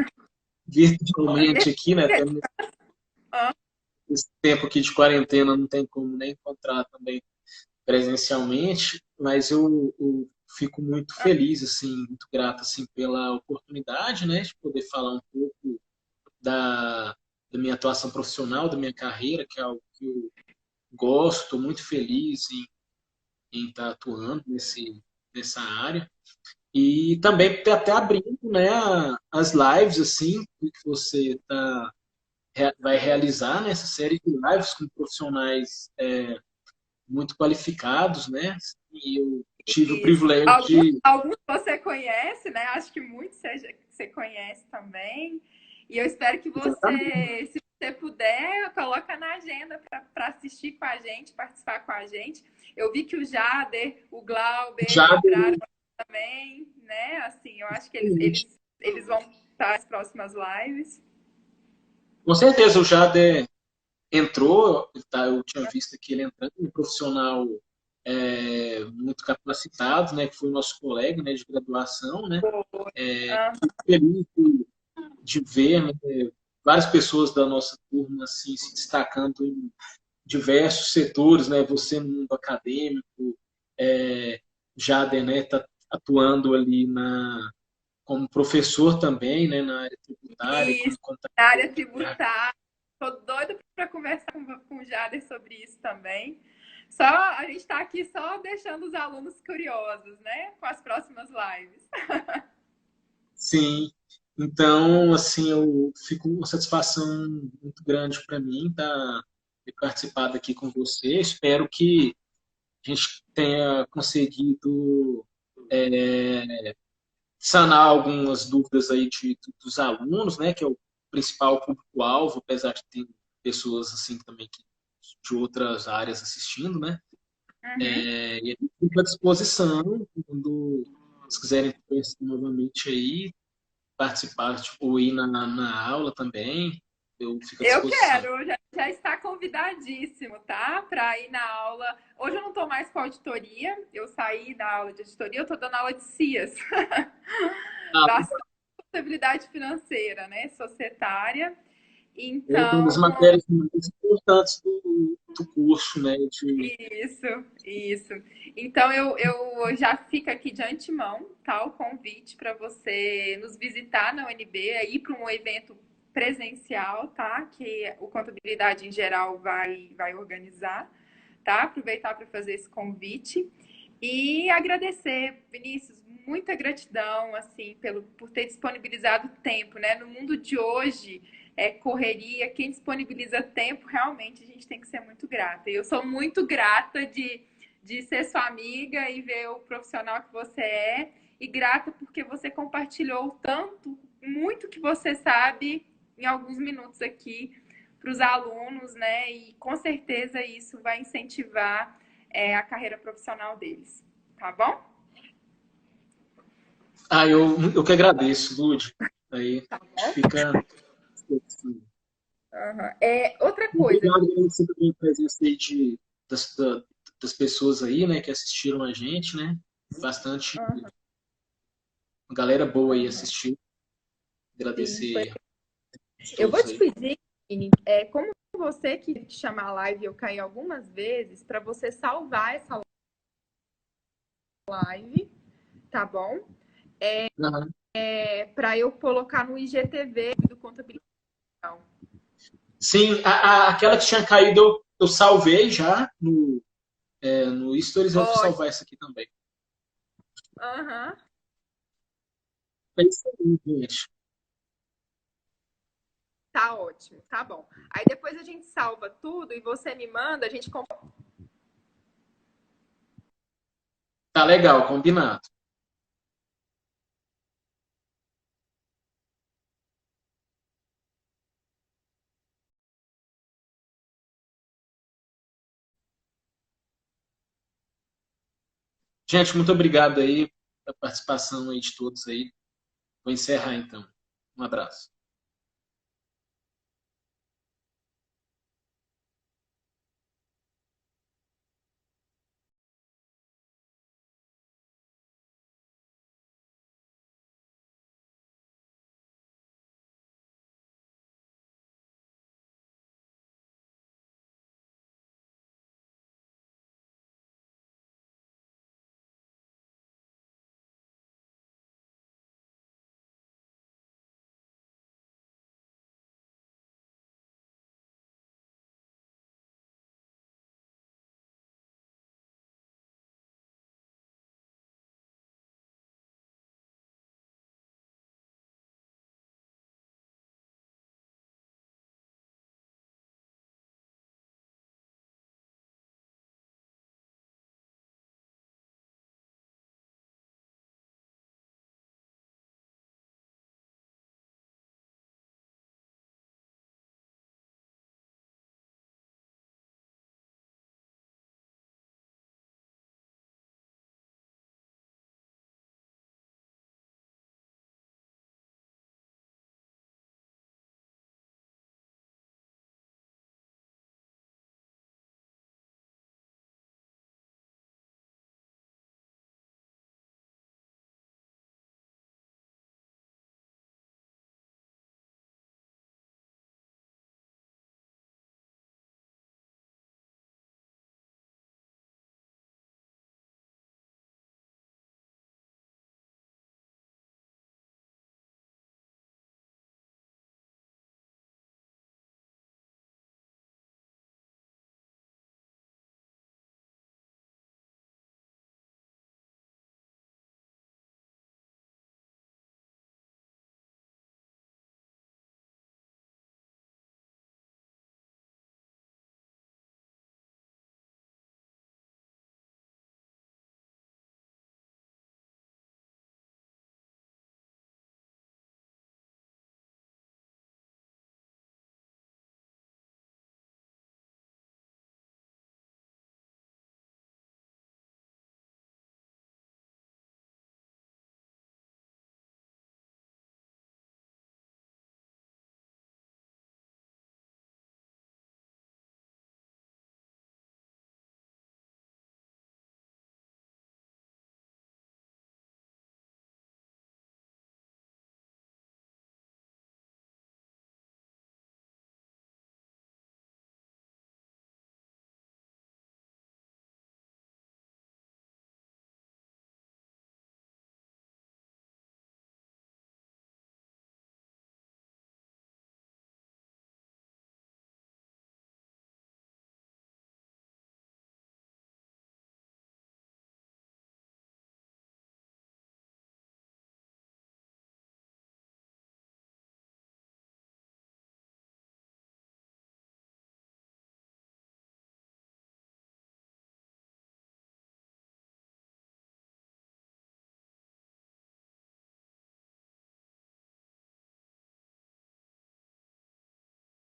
virtualmente aqui, né, tendo esse tempo aqui de quarentena, não tem como nem encontrar também presencialmente, mas eu fico muito feliz, assim, muito grato, assim, pela oportunidade, né, de poder falar um pouco da, da minha atuação profissional, da minha carreira, que é algo que eu gosto, estou muito feliz em estar atuando nessa área. E também até abrindo, né, as lives, assim, que você vai realizar, né, essa série de lives com profissionais muito qualificados, né, e eu tive o Isso. privilégio Alguns, de... alguns você conhece, né? Acho que muitos você conhece também. E eu espero que você, se você puder, coloca na agenda para assistir com a gente, participar com a gente. Eu vi que o Jader, o Glauber Já entraram também, né? Assim, eu acho que eles vão estar nas próximas lives. com certeza o Jader entrou, tá, eu tinha visto que ele entrando, um profissional muito capacitado, né, que foi o nosso colega, né, de graduação, né, Ah, feliz de ver, né, várias pessoas da nossa turma assim, se destacando em diversos setores, né, você no mundo acadêmico, Jader, né, tá atuando ali como professor também, né, na área tributária, como isso, na contador. área tributária. Tô doida para conversar com o Jader sobre isso também. Só a gente está aqui só deixando os alunos curiosos, né? Com as próximas lives. Sim, então, assim, eu fico com uma satisfação muito grande para mim ter participado aqui com você. Espero que a gente tenha conseguido sanar algumas dúvidas aí dos alunos, né, que é o principal público-alvo, apesar de ter pessoas assim também de outras áreas assistindo, né? Uhum. E a gente fica à disposição quando vocês quiserem conversar novamente aí, participar, tipo, ir na aula também, eu fico à Eu disposição. quero, já está convidadíssimo, tá? Para ir na aula. Hoje eu não estou mais com auditoria, eu saí da aula de auditoria, eu estou dando aula de CIAS, Ah, bastante contabilidade financeira, né? Societária. uma das Então, matérias mais importantes do curso, né? isso, isso. Então eu já fico aqui de antemão, tá? O convite para você nos visitar na UNB, ir para um evento presencial, tá? Que o Contabilidade em Geral vai organizar, tá? Aproveitar para fazer esse convite e agradecer, Vinícius, muita gratidão, assim, por ter disponibilizado tempo, né? No mundo de hoje, correria, quem disponibiliza tempo, realmente a gente tem que ser muito grata. E eu sou muito grata de ser sua amiga e ver o profissional que você é, e grata porque você compartilhou tanto, muito que você sabe em alguns minutos aqui para os alunos, né? E com certeza isso vai incentivar a carreira profissional deles. Tá bom? Eu que agradeço, Lud. Aí Tá a gente bom? fica. Assim, Uhum. Outra coisa, obrigado pela você também a presença aí das pessoas aí, né, que assistiram a gente, né? Bastante uhum, uma galera boa aí uhum. assistiu. Sim, foi. Agradecer a Eu vou todos te aí. pedir, Vini, como você que chamar a live, eu caí algumas vezes, para você salvar essa live, tá bom? Aham. Para eu colocar no IGTV do Contabilidade. Sim, aquela que tinha caído eu salvei já no Stories, eu vou Ótimo. salvar essa aqui também. Aham. É isso aí, gente. Tá ótimo, tá bom. Aí depois a gente salva tudo e você me manda, a gente. Tá legal, combinado. Gente, muito obrigado aí pela participação aí de todos aí. Vou encerrar então. Um abraço.